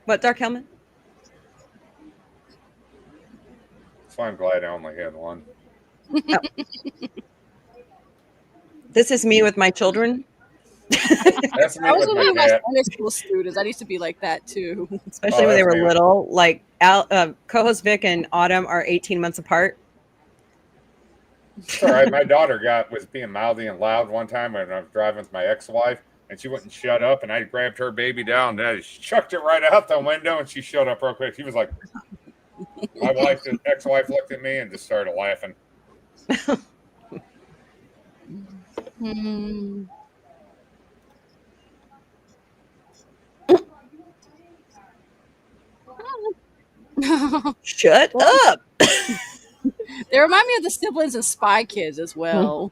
What, Dark Helmet? So I'm glad I only had one. Oh. This is me with my children. That's me I was with one my of my cat. Sunday school students. I used to be like that too. Especially Oh, when they that's were me. little. Like co-host Vic and Autumn are 18 months apart. It's all right. My daughter was being mouthy and loud one time when I was driving with my ex-wife, and she wouldn't shut up, and I grabbed her baby down, and I just chucked it right out the window, and she shut up real quick. She was like, my ex-wife looked at me and just started laughing. Shut up. They remind me of the siblings and Spy Kids as well.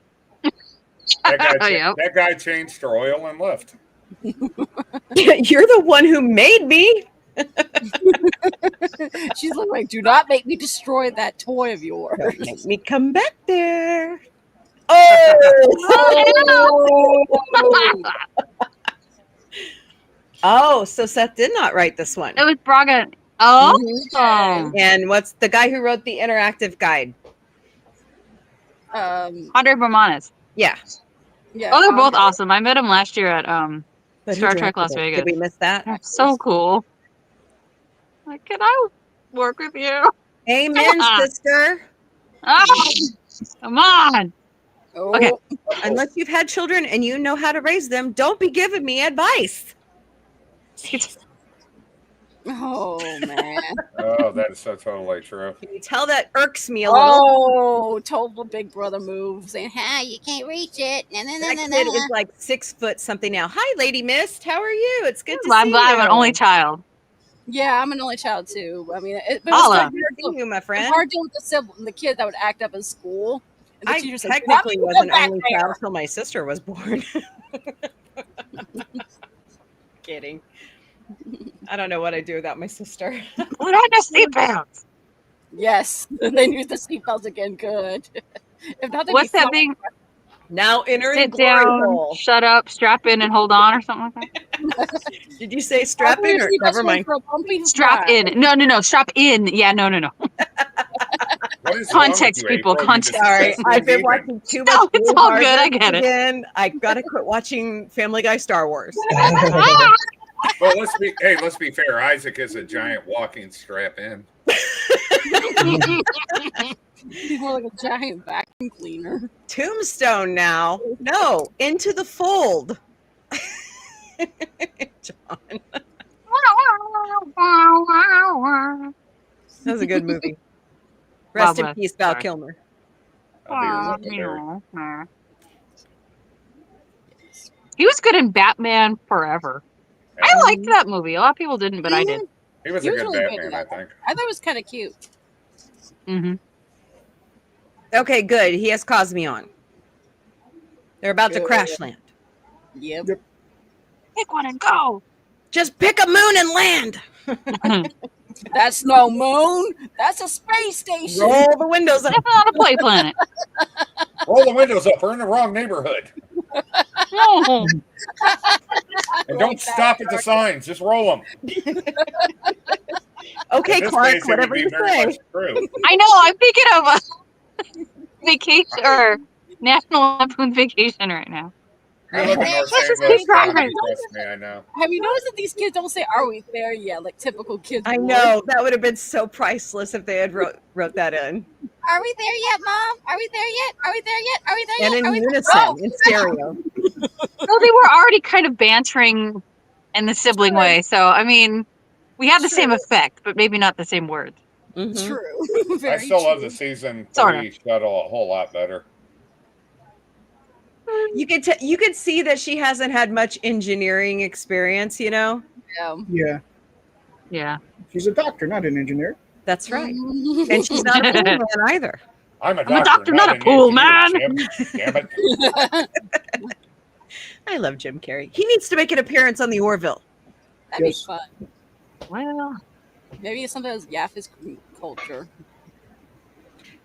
That guy changed her oil and left. You're the one who made me. She's like, do not make me destroy that toy of yours. Don't make me come back there. Oh, so Seth did not write this one. It was Braga. Oh. And what's the guy who wrote the interactive guide? Andre Bermanes. Yeah. Yeah. Oh, they're both awesome. I met him last year at But Star who Trek directed Las it? Vegas. Did we miss that? They're so cool. Like, can I work with you? Amen, sister. Oh, come on. Oh. Okay. Unless you've had children and you know how to raise them, don't be giving me advice. Oh, man. Oh, that is so totally true. Can you tell that irks me a little? Oh, total Big Brother move, saying, "Hi, you can't reach it." That kid is like 6 foot something now. Hi, Lady Mist. How are you? It's good to see I'm you. glad I'm an only child. Yeah, I'm an only child too. I mean, but it's Holla. hard Good to see you, my friend. It's hard dealing with the kids that would act up in school. And the I teacher's technically like, was an only child until my sister was born. Kidding. I don't know what I'd do without my sister. Put on the seatbelts. Yes, they use the seatbelts again. Good. If not, What's that thing? Now enter the Sit glory down, hole. shut up, strap in, and hold on, or something like that. Did you say strap in or never mind? Strap in. No. Strap in. Yeah, no. What is Context, wrong with you, people. April? You Context. just Sorry, said I've been vegan. watching too much. No, it's Blue all good. I Harvest get it. again. I gotta quit watching Family Guy Star Wars. Well, let's be fair. Isaac is a giant walking strap in. He's more like a giant vacuum cleaner. Tombstone now. No, Into the Fold. John. That was a good movie. Rest in peace, Val Kilmer. He was good in Batman Forever. I liked that movie. A lot of people didn't, but I did. He was a good Batman, I think. I thought it was kind of cute. Mm-hmm. Okay, good. He has Cosme on. They're about to crash land. Yep. Pick one and go. Just pick a moon and land. That's no moon. That's a space station. Roll the windows up. That's not a play planet. Roll the windows up. We're in the wrong neighborhood. No. And don't stop at the signs. Just roll them. Okay, In this Clark, case, it would whatever be you very say. much true. I know. I'm thinking of a vacation or National Lampoon Vacation right now. I live in North Let's St. just Louis keep driving. County. Trust me, I know. Have you noticed that these kids don't say, "Are we there yet?" Like typical kids. I would. know. That would have been so priceless if they had wrote that in. Are we there yet, Mom? Are we there yet? Are we there yet? Are we there And yet? in Are we there? unison, Oh, in stereo. No, they were already kind of bantering in the sibling way. So, I mean, we had the same effect, but maybe not the same words. Mhm. True. I Very still love true. the season 3 Sorta. shuttle a whole lot better. You could see that she hasn't had much engineering experience, you know? Yeah. Yeah. She's a doctor, not an engineer. That's right. And she's not a pool man either. I'm a doctor, not a an pool engineer, man. Jim. Damn it. I love Jim Carrey. He needs to make an appearance on the Orville. That'd Yes. be fun. Well, Maybe it's something that's Yaff's culture.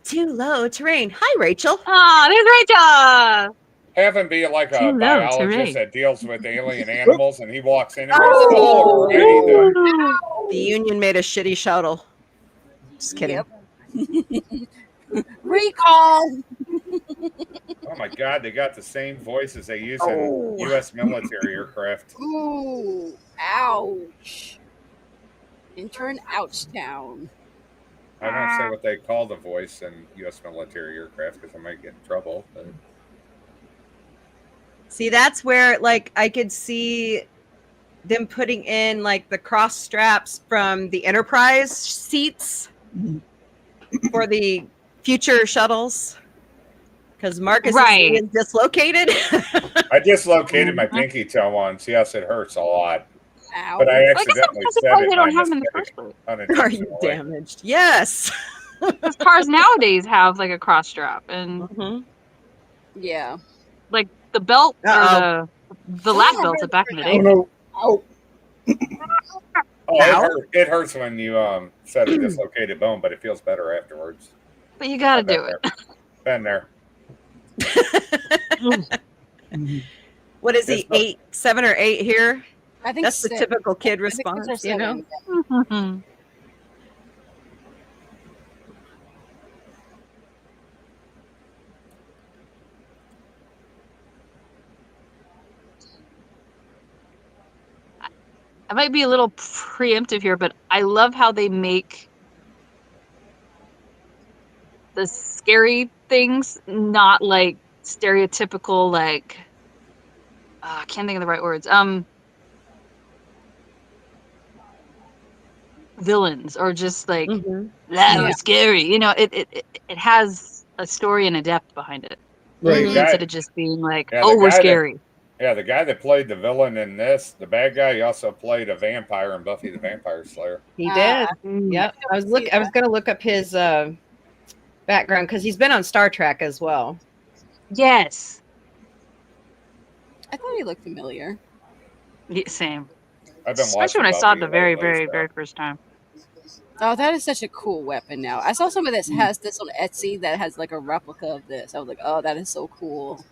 Too low terrain. Hi, Rachel. there's Rachel. Have him be like a Too low biologist terrain. that deals with alien animals, and he walks in and goes, Oh. "Oh, alrighty then." The Union made a shitty shuttle. Just kidding. Yep. Recall. Oh my God, they got the same voices they use Oh. in U.S. military aircraft. Ooh, ouch. Intern ouch town. I won't say what they call the voice in U.S. military aircraft because I might get in trouble. But See, that's where like I could see them putting in like the cross straps from the Enterprise seats for the future shuttles. Because Marcus is dislocated. I dislocated my pinky toe once. Yes, it hurts a lot. Ow. But I Well, I guess accidentally that's said because it they by don't have them in the mistake, first place. Are you unintentionally. damaged? Yes. Because cars nowadays have like a cross strap, and Mhm. Yeah. like the belt Uh-oh. or the lap belts of back in the Oh day. no! Ow! Oh, Ow. it hurts when you set a dislocated bone, but it feels better afterwards. But you got to I've been do it. Been there. What is he? It's not- 7 or 8 here? I think That's the six. typical kid I think six or response, you know? seven. I might be a little preemptive here, but I love how they make the scary things not like stereotypical, like I can't think of the right words. Villains or just like Mhm. that Yeah. was scary. You know, it has a story and a depth behind it Right. Mhm. instead of just being like, Yeah, oh, the we're guy that- scary. Yeah, the guy that played the villain in this, the bad guy, he also played a vampire in Buffy the Vampire Slayer. He did. Mm. Yep. I was going to look up his background because he's been on Star Trek as well. Yes. I thought he looked familiar. Yeah, same. I've been Especially watching when I saw it Buffy the very, lately, very, so- very first time. Oh, that is such a cool weapon now. I saw somebody that has this on Etsy that has like a replica of this. I was like, oh, that is so cool.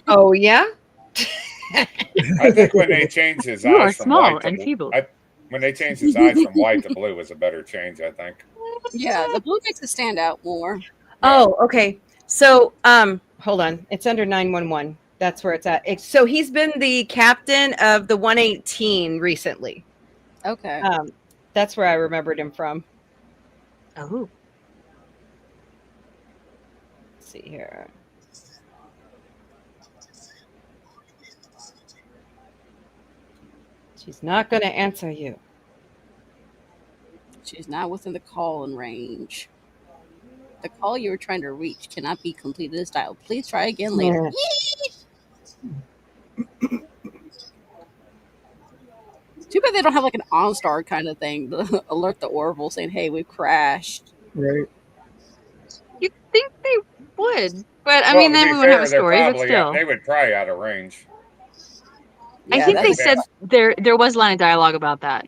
Oh, yeah? I think when they changed his You are eyes from small white to and blue, feeble. when they changed his eyes from white to blue was a better change, I think. Yeah, the blue makes it stand out more. Oh, okay. So, hold on. It's under 911. That's where it's at. So he's been the captain of the 118 recently. Okay. That's where I remembered him from. Oh. Let's see here. She's not going to answer you. She's not within the call-in range. The call you were trying to reach cannot be completed as dialed. Please try again later. Too bad they don't have like an OnStar kind of thing to alert the Orville saying, hey, we've crashed. Right. You'd think they would. But I Well, mean, to then be we wouldn't have a fair, they're story, but probably still. they would probably out of range. I Yeah, think they that's- said there was a line of dialogue about that.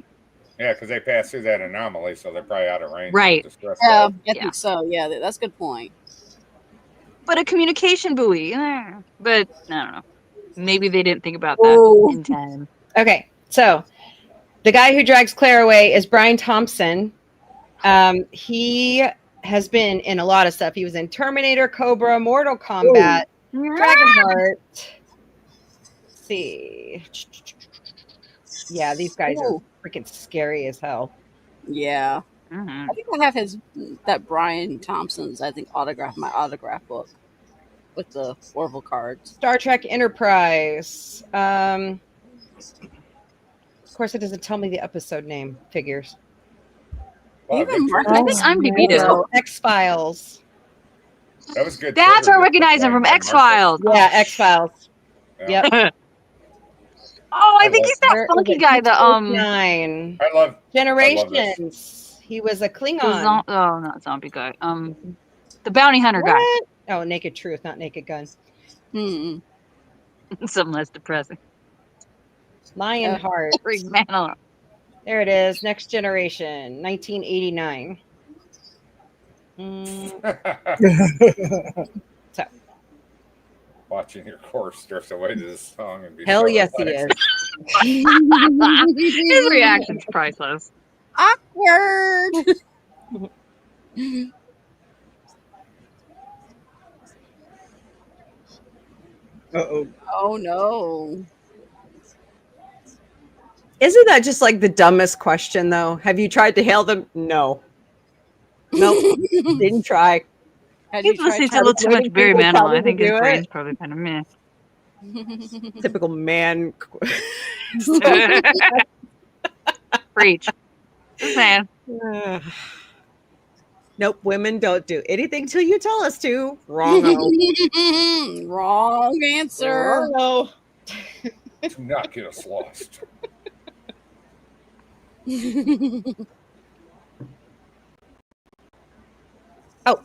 Yeah, because they passed through that anomaly, so they're probably out of range. Right. With the stress Yeah, level. I think so. Yeah, that's a good point. But a communication buoy. But I don't know. Maybe they didn't think about that Oh. in time. Okay, so the guy who drags Claire away is Brian Thompson. He has been in a lot of stuff. He was in Terminator, Cobra, Mortal Kombat, Dragonheart. Let's see. Yeah, these guys are Ooh. freaking scary as hell. Yeah. Mhm. I think I have that Brian Thompson's, I think, my autograph book with the Orville cards. Star Trek Enterprise. Of course, it doesn't tell me the episode name. Figures. Wow, Even good Mark- trivia. I think IMDb did. Oh, X-Files. That was good. That's trivia where I recognize him playing from by X-Files. Yeah, X-Files. Yeah. Yep. Oh, I I think love- he's that Where funky is it? guy. The Nine I love Generations. He was a Klingon. not zombie guy. The bounty hunter guy. What? Oh, Naked Truth, not Naked Gun. Something less depressing. Lionheart. Freak man alone. There it is. Next Generation, 1989. Mm, watching your course drift away to this song and be Hell so yes, he relaxed. is. His reaction's priceless. Awkward. Uh-oh. Oh no. Isn't that just like the dumbest question, though? Have you tried to hail them? No. Nope. Didn't try. Have you He's listening to a tried little too much Waiting Barry people tell Manilow. me I to think his do it? brain's probably kind of meh. Typical man. Preach. Just saying. Nope, women don't do anything till you tell us to. Wrong. Wrong answer. Wrong. Do not get us lost. Oh.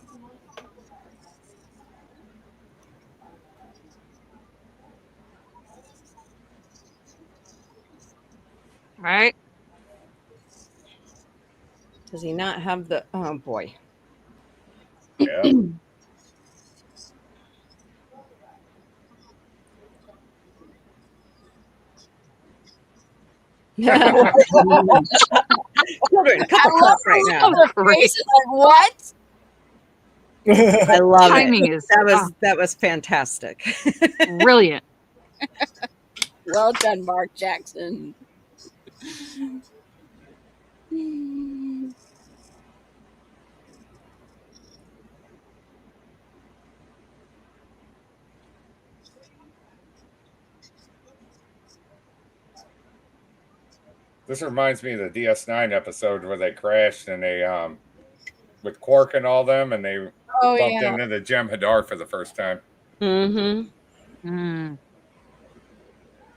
Right? Does he not have the? Oh boy. Yeah. Children, cup of crap right now. Face is like, what? I love Timing it. is That was fantastic. brilliant. Well done, Mark Jackson. This reminds me of the DS9 episode where they crashed and they with Quark and all them, and they Oh bumped yeah. into the Gem Hadar for the first time Mm-hmm. Mm.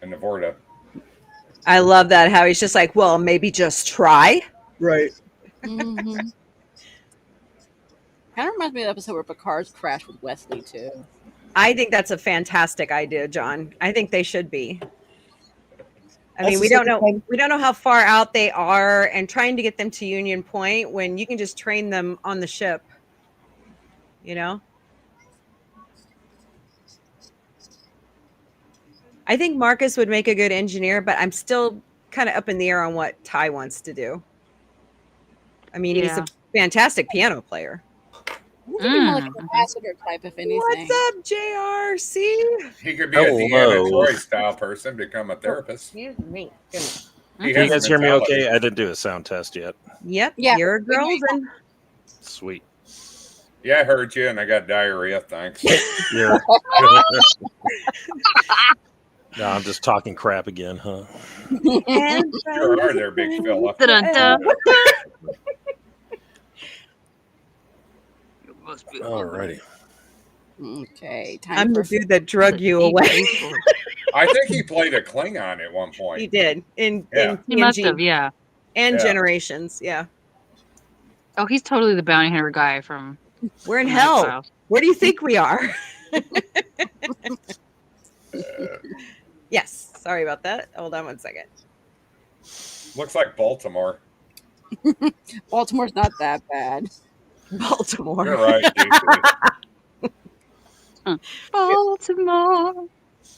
in the Vorta. I love that. How he's just like, well, maybe just try. Right. Mm-hmm. Kind of reminds me of the episode where Picard's crashed with Wesley too. I think that's a fantastic idea, John. I think they should be. I That's mean, the we don't second know. time- We don't know how far out they are, and trying to get them to Union Point when you can just train them on the ship. You know. I think Marcus would make a good engineer, but I'm still kind of up in the air on what Ty wants to do. I mean, he's Yeah. a fantastic piano player. He's more like an Mm. ambassador type, if anything. What's up, JR? See? He could be a Hello. Deanna Troy style person, become a therapist. Excuse me. He Can you has guys a hear me mentality. okay? I didn't do a sound test yet. Yep. Yeah, You're a we hear girl. you. Then. Sweet. Yeah, I heard you, and I got diarrhea. Thanks. Yeah. No, I'm just talking crap again, huh? And Sure are there, big fella. Dun-dun-dun. Alrighty. Okay, time I'm for the dude that drug you away. I think he played a Klingon at one He point. did in Yeah. He must TNG have, yeah. and Yeah. Generations. Yeah, Oh, he's totally the bounty hunter guy from we're in from hell. X-Files. Where do you think we are? Yes. Sorry about that. Hold on one second. Looks like Baltimore. Baltimore's not that bad. Baltimore. You're right, JC. Baltimore.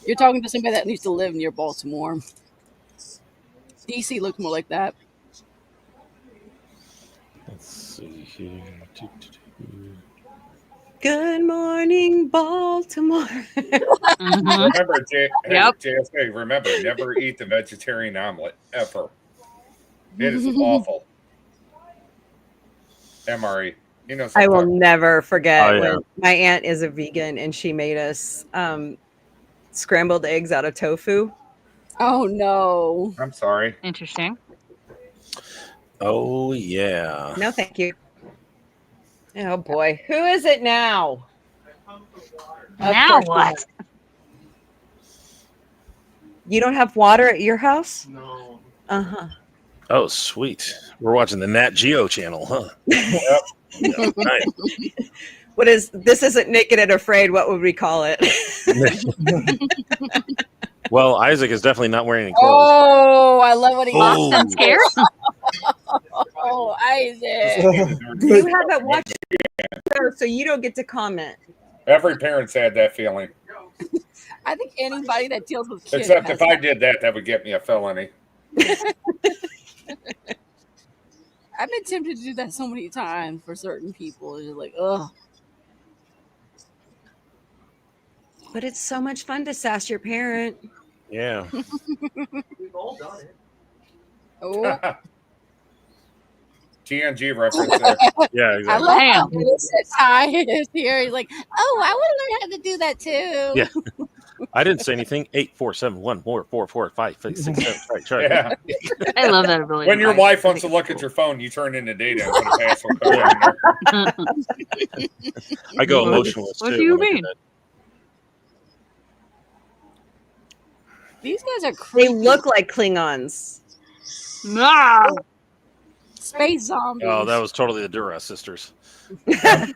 You're talking to somebody that needs to live near Baltimore. DC looks more like that. Let's see here. Good morning, Baltimore. Mhm. Remember, Yep. JSA, remember, never eat the vegetarian omelet, ever. It is awful. MRE. You know I will something. never forget Oh, yeah. when my aunt is a vegan and she made us scrambled eggs out of tofu. Oh no. I'm sorry. Interesting. Oh, yeah. No, thank you. Oh boy, who is it now? Of Now course you what? have. You don't have water at your house? No. Uh-huh. Oh, sweet. We're watching the Nat Geo channel, huh? Yep. Yeah, nice. What is this? Isn't Naked and Afraid? What would we call it? Well, Isaac is definitely not wearing any clothes. Oh, I love what he Oh. I'm scared. Oh, Isaac. You haven't watched it, so you don't get to comment. Every parent's had that feeling. I think anybody that deals with kids. Except if I did that, that would get me a felony. I've been tempted to do that so many times for certain people. It's just like, ugh. But it's so much fun to sass your parent. Yeah. We've all done it. Oh, TNG reference there. Yeah, I exactly. love Damn. how Ty is here. He's like, oh, I want to learn how to do that too. Yeah. I didn't say anything. 8, 4, 7, 1, 4, 4, 4, 5, 6, 7. Try. Yeah. I love that ability. When your wife wants to look at your phone, you turn into data and put a password code in there. I go emotionless What too. do you when I mean? that. These guys are They creepy. look like Klingons. No. space zombies. Oh, that was totally the Dura sisters. And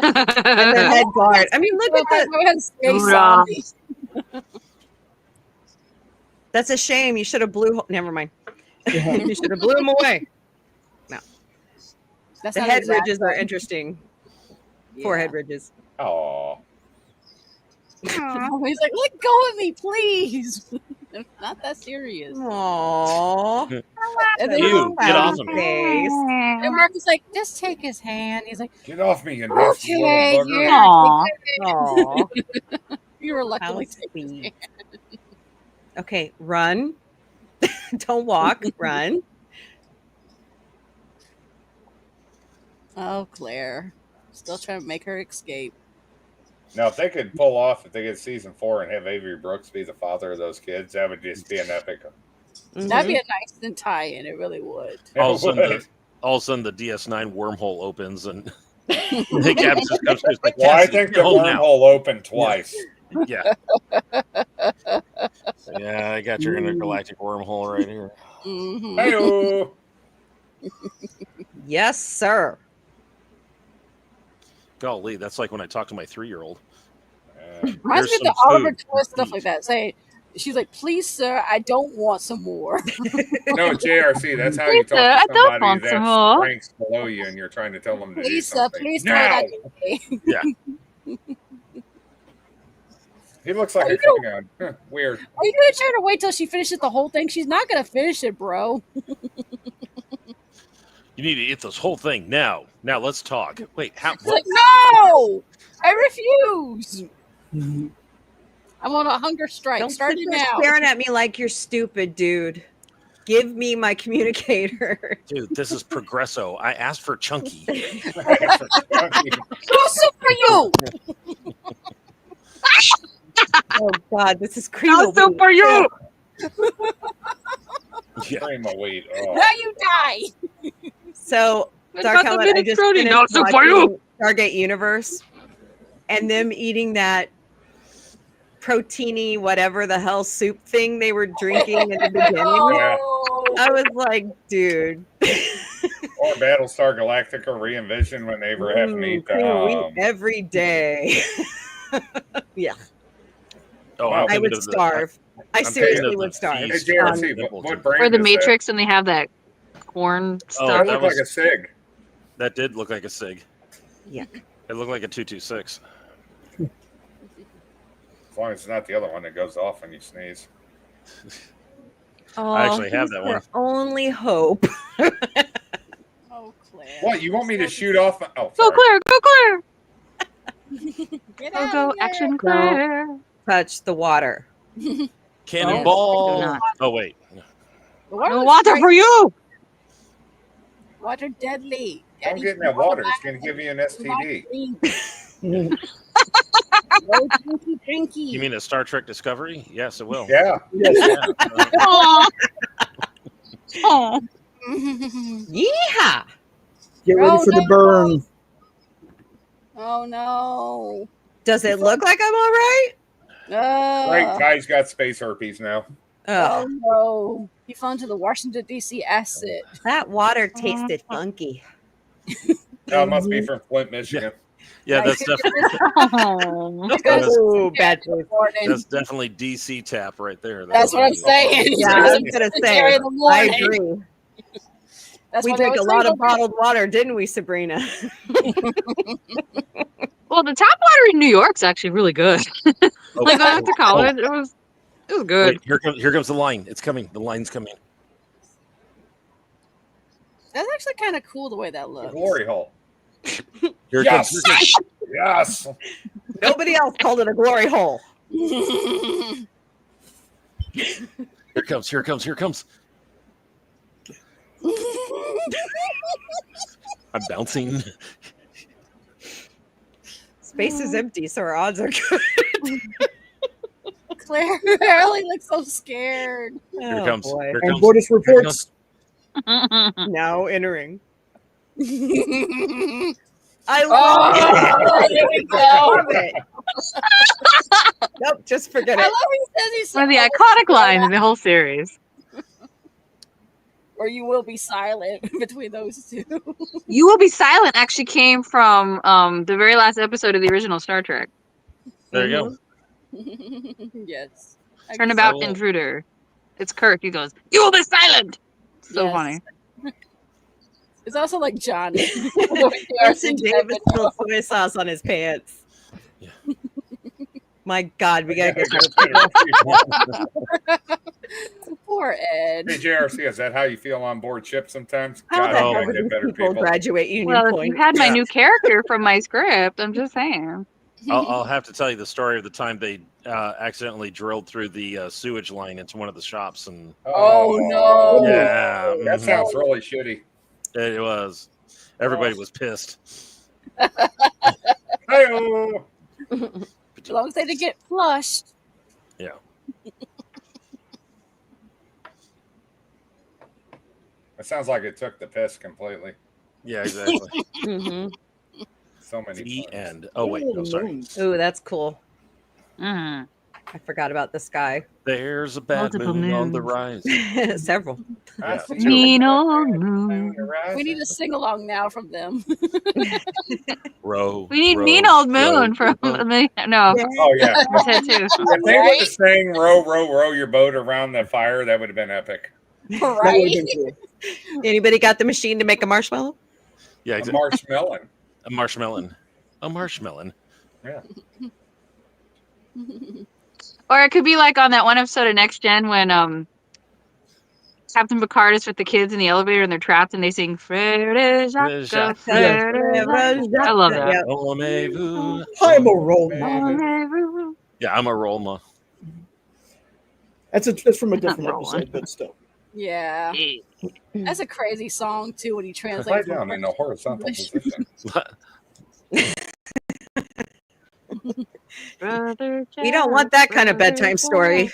their head guard. I mean, look at that. Space Hoorah. zombies. That's a shame. You should have blew. Never mind. You should have blew them away. That's The not head exact- ridges are interesting. Yeah. Forehead ridges. Oh, Oh, he's like, let go of me, please. Not that serious. Aww. And then, Ew, get off of me. Face. and Mark is like, just take his hand. He's like, get off me, you nasty okay, little bugger. yeah. Aw. Aww. You reluctantly How take his sweet. hand. Okay, run. Don't walk. Run. Oh, Claire. Still trying to make her escape. Now, if they could pull off, if they get season 4 and have Avery Brooks be the father of those kids, that would just be an epic. That'd be a nice tie-in. It really would. All of, a It sudden, would. all of a sudden, the DS9 wormhole opens and the Gabs just comes through. Like, Well, I Cassie, think the get home now. wormhole opened twice. Yeah. Yeah, I got your intergalactic wormhole right here. Mhm. Hey-o. Yes, sir. Golly, that's like when I talk to my 3-year-old. Reminds me Here's of the some Oliver food. Twist stuff like that. Say, she's like, please, sir, I don't want some more. No, JRC, that's how you talk Lisa, I to don't somebody want some that's more. ranks below you and you're trying to tell them to do Please, sir, something. please Now! try that. He looks like Are a you gonna- Klingon. Huh, weird. Are you going to try to wait till she finishes the whole thing? She's not going to finish it, bro. You need to eat this whole thing now. Now let's talk. Wait, how? It's What? like, no! I refuse. I'm on a hunger strike. Don't Start sit it there now. staring at me like you're stupid, dude. Give me my communicator. Dude, this is Progresso. I asked for Chunky. Also for you. Oh God, this is creepy. Also for you. Yeah. Cream of wheat. Oh. Now you die. So, What Dark about the Helen, I just minestrone? finished Also for you. watching Stargate Universe, and them eating that proteiny whatever the hell soup thing they were drinking in the beginning. Yeah. Oh. I was like, dude. Or Battlestar Galactica re-envision when they were having to eat cream of wheat the, every day. Oh, Wow. I'm I thinking would of the- starve. I I'm seriously thinking of would the starve. Hey, feast. JRC, Nibbles what and- brand Or the is Matrix, and they have that corn Oh, stuff. That that looked was- like a SIG. That did look like a SIG. Yuck. It looked like a 226. As long as it's not the other one that goes off when you sneeze. Oh, actually have he's that their one. only hope. Oh, Claire. What, you want me to shoot off? Oh, Go sorry. Claire, go Claire. Get Go out go of here. action Claire. Touch the water. Cannonball. not. Oh, wait. The water No looks water great. for you. Water deadly. Don't get in that water. It's going to give you an STD. No drinky drinky. You mean a Star Trek Discovery? Yes, it will. Yeah. Yes. Yeah. Aw. Aw. Yeehaw! Get ready for the burn. Oh no. Does it look like I'm all right? Right, Ty's got space herpes now. Oh Ugh, no. He fell into the Washington D.C. asset. that water tasted funky. That must be from Flint, Michigan. Yeah, that's definitely Aw. Oh, bad choice. that's definitely DC tap right there. That's what I'm saying. Yeah, I was gonna say. In the I morning. agree. That's We why they drink a always lot say of bottled water, didn't we, Sabrina? Well, the tap water in New York's actually really good. Like going off to college, it was good. Wait, here comes the line. It's coming. The line's coming. That's actually kind of cool the way that The looks. glory hole. Here it Yes. comes. Here it comes. Yes. Nobody else called it a glory hole. Here it comes. Here it comes. Here it comes. I'm bouncing. Space is empty, so our odds are good. Claire really looks so scared. Here it comes. Here it And comes. Bortus Here it reports. Now entering. Oh, I love there we go. it. Nope, just forget I it. love he says he's One of the iconic lines in the whole series. or you will be silent between those two. You Will Be Silent actually came from the very last episode of the original Star Trek. There you go. Yes. Turnabout I will- Intruder. It's Kirk. He goes, "You will be silent." So Yes. funny. It's also like Johnny. Carson Davis spilled soy sauce on his pants. Yeah. My God, we gotta get Poor Ed. Hey, JRC, is that how you feel on board ship sometimes? How the God, hell I do get these better people people. graduate Union Well, if Point? you had my Yeah. new character from my script, I'm just saying. I'll have to tell you the story of the time they accidentally drilled through the sewage line into one of the shops, and Oh, no. yeah, That mhm. sounds really shitty. It was. Everybody was pissed. Hey-oh. As long as they didn't get flushed. Yeah. It sounds like it took the piss completely. Yeah, exactly. Mhm. So many The puns. end. Oh wait, no, sorry. Ooh, that's cool. Mhm. I forgot about this guy. There's a bad Multiple moon on the moons. rise. Several. I Yeah. see Mean you. old moon. We need a sing along now from them. Row. We need row, Mean Old row, Moon from row. no. Oh, yeah. I said too. If they would have sang row, row, row your boat around the fire, that would have been epic. That Right? would have been cool. Anybody got the machine to make a marshmallow? Yeah, A exactly. marshmallow. A marshmallow. A marshmallow. Yeah. Or it could be like on that one episode of Next Gen when Captain Picard is with the kids in the elevator and they're trapped and they sing Frere Jacques, Jacques. Frere Jacques. I love that. Yep. Rollez-vous. I'm a role Yeah. model. Yeah, I'm a Rolma. That's from a different Not rolling. episode, but still. Yeah. That's a crazy song, too, when he Lie translates. down in a horizontal position. Brother We don't want that kind of Brother bedtime story.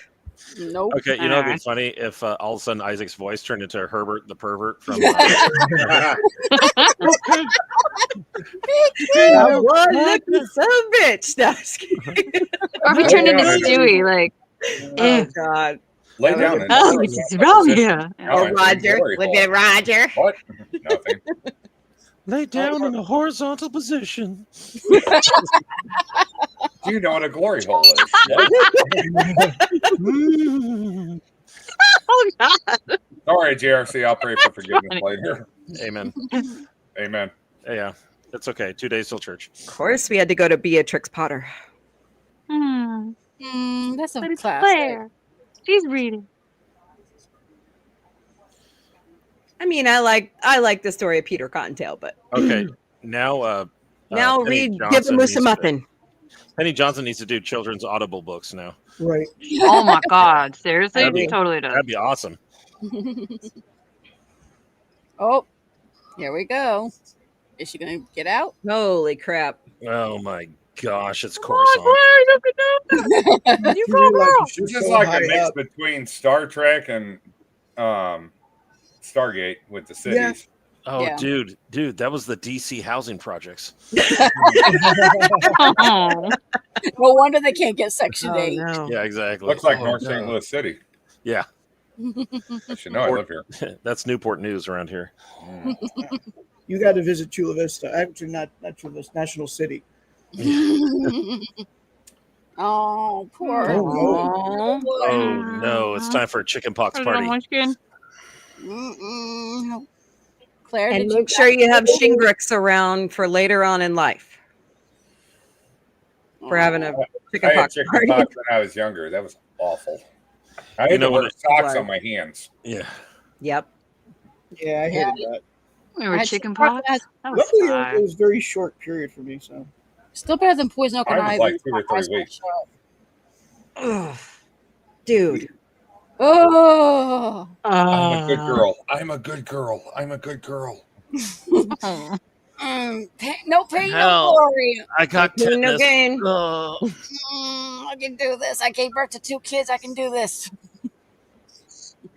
Nope. Okay, you know it'd be funny if all of a sudden Isaac's voice turned into Herbert the pervert from. One lucky son of a bitch. No, I'm just kidding. Or if he turned into Stewie, like, Oh God. Lay down in a oh, what's horizontal wrong position. here? Oh, Or it's a Roger. glory Would hole. be Roger. What? Nothing. Lay down in a horizontal position. Do you know what a glory hole is? Mm. Oh God! All right, JRC, I'll pray for forgiveness later. Amen. Amen. Yeah, it's okay. 2 days till church. Of course, we had to go to Beatrix Potter. That's a But it's classic. Claire. She's reading. I mean, I like the story of Peter Cottontail, but Okay, now now Penny read Give Johnson the Moose a needs to- Muffin. Penny Johnson needs to do children's audible books now. Right. Oh my God! Seriously, That'd be- she totally does. That'd be awesome. Oh, here we go. Is she going to get out? Holy crap. Oh my gosh, it's Come on, Coruscant. Claire, you can do it. You You go, realize girl. you should It's just so like high a mix up. between Star Trek and Stargate with the cities. Yeah. Oh, Yeah. dude, that was the DC housing projects. Oh. No wonder they can't get Section Oh 8. no. Yeah, exactly. Looks like Oh, North no. St. Louis City. Yeah, I should know. I live here. that's Newport News around here. Mm. You got to visit Chula Vista. Actually, not Chula Vista, National City. Oh, poor. Oh, Aw. Oh no, it's time for a chickenpox Put it on party. my skin. Mm-mm. Claire, And did make sure you have Shingrix around for later on in life. For having a chicken I had pox chicken party. pox when I was younger. That was awful. I had to when wear socks Right. on my hands. Yeah. Yep. Yeah, I hated that. Remember I had chicken chickenpox. pox? That was Luckily, it fine. was a very short period for me. So Still better than poison oak and Mine was ivy. like 2 or My 3 eyes won't weeks. shut. Ugh. Dude. Oh. I'm a good girl. I'm a good girl. I'm a good girl. Oh. No pain, no Hell. glory. I got No pain, no tetanus. gain. Oh. I can do this. I gave birth to 2 kids. I can do this.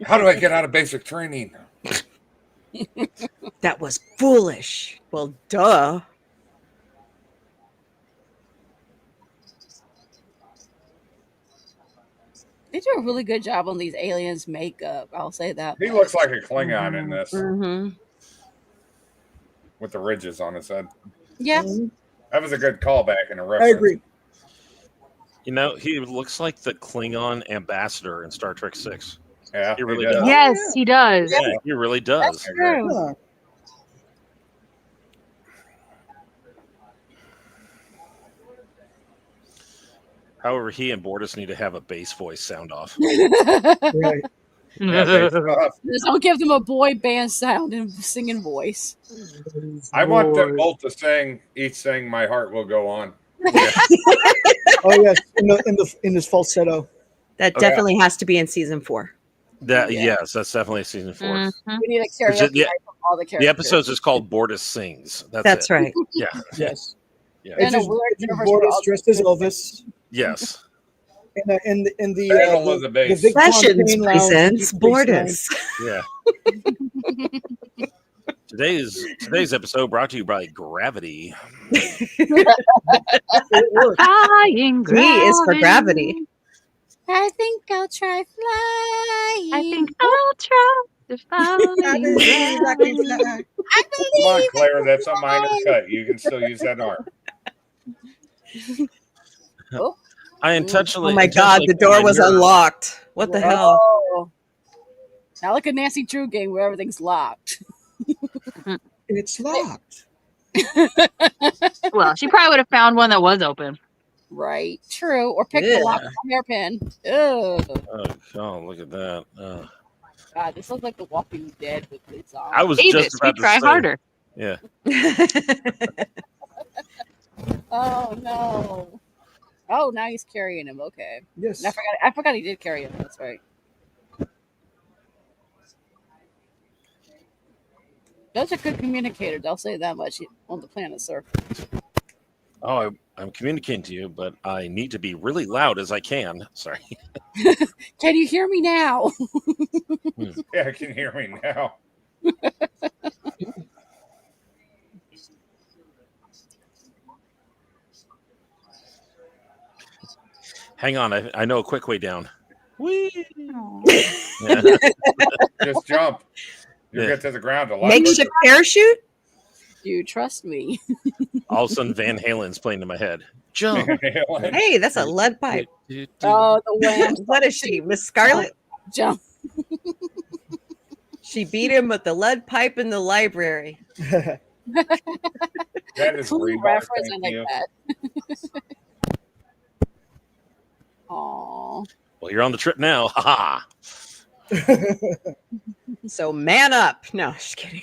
How do I get out of basic training? That was foolish. Well, duh. They do a really good job on these aliens' makeup. I'll say that. He looks like a Klingon in this Mm-hmm. with the ridges on his head. Yeah. That was a good callback and a I reference. agree. You know, he looks like the Klingon ambassador in Star Trek 6. Yeah, He really does. does. Yes, he does. Yeah, he really does. That's true. Huh. However, he and Bortus need to have a bass voice sound off. Right. Yeah, based off. Just don't give them a boy band sound and singing voice. I want them both to sing, each sing "My Heart Will Go On." Oh yes, in this falsetto. That Oh, yeah. definitely has to be in season 4. That Yeah. Yes, that's definitely season 4. Mhm. We need a Which is- karaoke yeah, night from all the The characters. episode's just called Bortus Sings. That's it. right. Yeah. Yes. Yeah. And It's a just, weird it's just universe where all Bortus dressed as the- Elvis. Yes. And the Battle of the Bass. Big Pond Sessions Pain Lounge, presents Deep Space Bortus. Yeah. Today's episode brought to you by Gravity. Nine. It works. Flying G is for gravity. I think I'll try flying. I think I'll try to I find believe I can you. fly. I Come on, believe Claire, that's a minor cut. You can still use that arm. I intentionally. Oh my God, the door was unlocked. What the hell? Oh. Now look at Nancy Drew game where everything's locked. It's locked. Well, she probably would have found one that was open. Right. True. Or pick the Yeah. lock from hairpin. Ugh. Oh, God, look at that. God, this looks like The Walking Dead with its on. I was Davis, just we about to try say. harder. Yeah. Oh no. Oh, now he's carrying him. Okay. Yes. And I forgot he did carry him. That's right. Those are good communicators. I'll say that much on the planet surface. Oh, I'm communicating to you, but I need to be really loud as I can. Sorry. Can you hear me now? Yeah, I can hear me now. Hang on. I know a quick way down. Whee! Aw. Yeah. Just jump. You'll Yeah. get to the ground a lot Makeshift quicker. parachute? Do you trust me? All of a sudden, Van Halen's playing in my head. Jump. Hey, that's a lead pipe. Oh, the wind. What is she, Miss Scarlet? Jump. She beat him with the lead pipe in the library. That is Cool remark, reference. I thank like you. that. Aww. Well, you're on the trip now. Ha So man up. No, just kidding.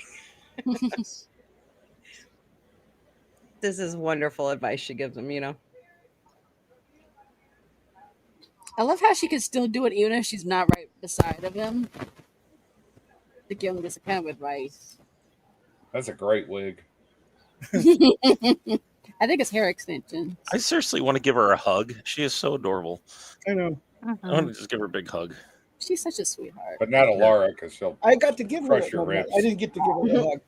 This is wonderful advice she gives him, you know. I love how she can still do it even if she's not right beside of him. To give him this kind of advice. That's a great wig. I think it's hair extension. I seriously want to give her a hug. She is so adorable. I know. I want to just give her a big hug. She's such a sweetheart. But not a Laura, because she'll. I got to give her. Crush your ribs. I didn't get to give her a hug.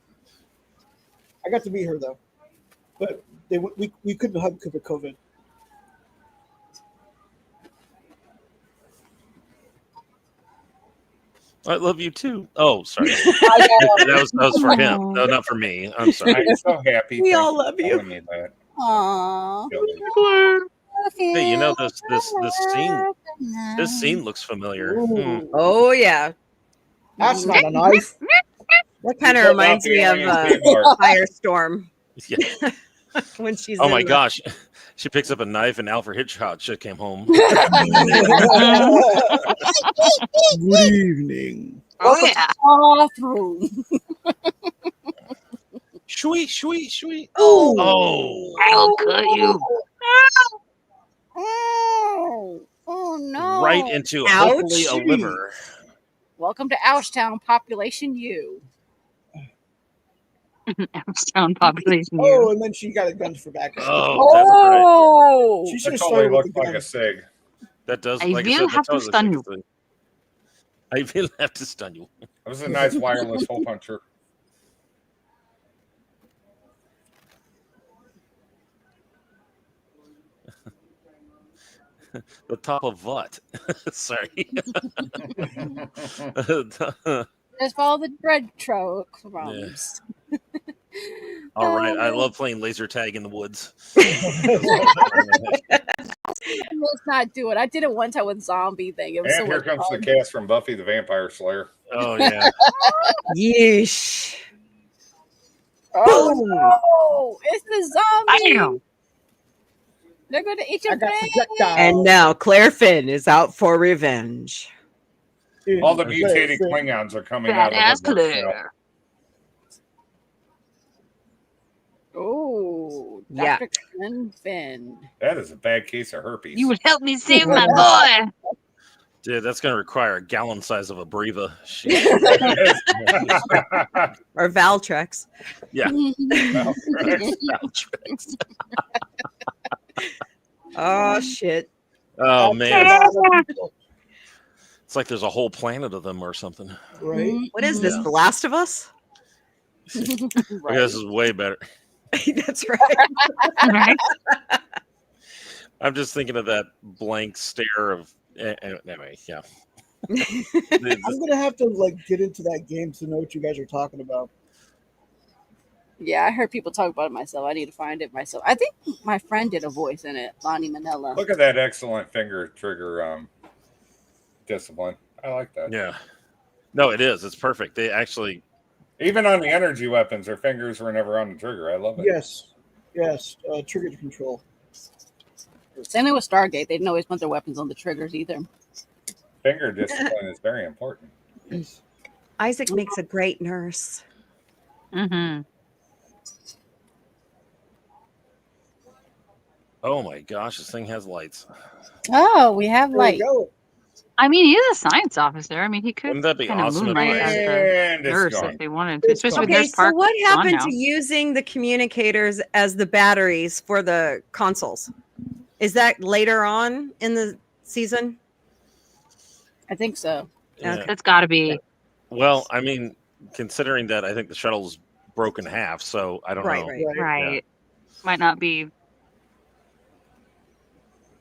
I got to meet her though, but we couldn't hug because of COVID. I love you too. Oh, sorry. I know. that was for him. No, not for me. I'm sorry. I'm so happy. We Thank all you love for you. telling me that. Aww. Hey, you know this scene looks familiar. Ooh. Oh, yeah. That's not a knife. That kind of Pull reminds out me the of aliens, Kmart. Firestorm Yeah. when she's Oh in my the- gosh. She picks up a knife, and Alfred Hitchcock just came home. Good evening. Oh Welcome yeah. to the bathroom. Shwee, shwee, shwee. Oh, Oh, I'll cut you. Oh no! right into Ouch. hopefully a liver. Welcome to Ouchtown, population U. Sound population Oh, you. and then she got a gun for backup. Oh, that's right. Oh, She should That have totally started with looked the like gun. a sig. That does. I Like I will said, that have to totally stun looks like a thing. I will have to stun you. That was a nice wireless hole puncher. The top of what? Sorry. just follow the bread crumbs. All right. I love playing laser tag in the woods. Let's not do it. I did it one time with zombie thing. It was And so here much comes the fun. cast from Buffy the Vampire Slayer. Oh yeah. yeesh. Oh Boom. no! It's the zombie. Damn. They're going to eat your I got brain. projectiles. And now Claire Finn is out for revenge. All the Claire mutated Finn. Klingons are coming out Badass of the woodwork now. Claire. Oh, Yeah. Dr. Finn. That is a bad case of herpes. You would help me save my boy. Dude, that's going to require a gallon size of a Breva. Or Valtrex. Yeah. Oh, shit. Oh man, Right? it's like there's a whole planet of them or something. What is this? Yeah. The Last of Us? Okay, this is way better. That's right. Right? I'm just thinking of that blank stare of. Anyway, yeah. I'm gonna have to like get into that game to know what you guys are talking about. Yeah, I heard people talk about it myself. I need to find it myself. I think my friend did a voice in it, Lonnie Manella. Look at that excellent finger trigger discipline. I like that. Yeah. No, it is. It's perfect. They actually. Even on the energy weapons, their fingers were never on the trigger. I love it. Yes, trigger control. Same thing with Stargate. They didn't always put their weapons on the triggers either. Finger discipline is very important. Isaac makes a great nurse. Mm-hmm. Oh my gosh, this thing has lights. Oh, we have There we light. go. I mean, he's a science officer. I mean, he could Wouldn't that be kind of awesome if moonlight they- as a And it's nurse gone. if they wanted to, It's especially with Okay, Nurse so Park. what gone happened now. to using the communicators as the batteries for the consoles? Is that later on in the season? I think so. Yeah. Okay. That's got to be. Well, I mean, considering that I think the shuttle's broken half, so I don't know. Right. Right. Might not be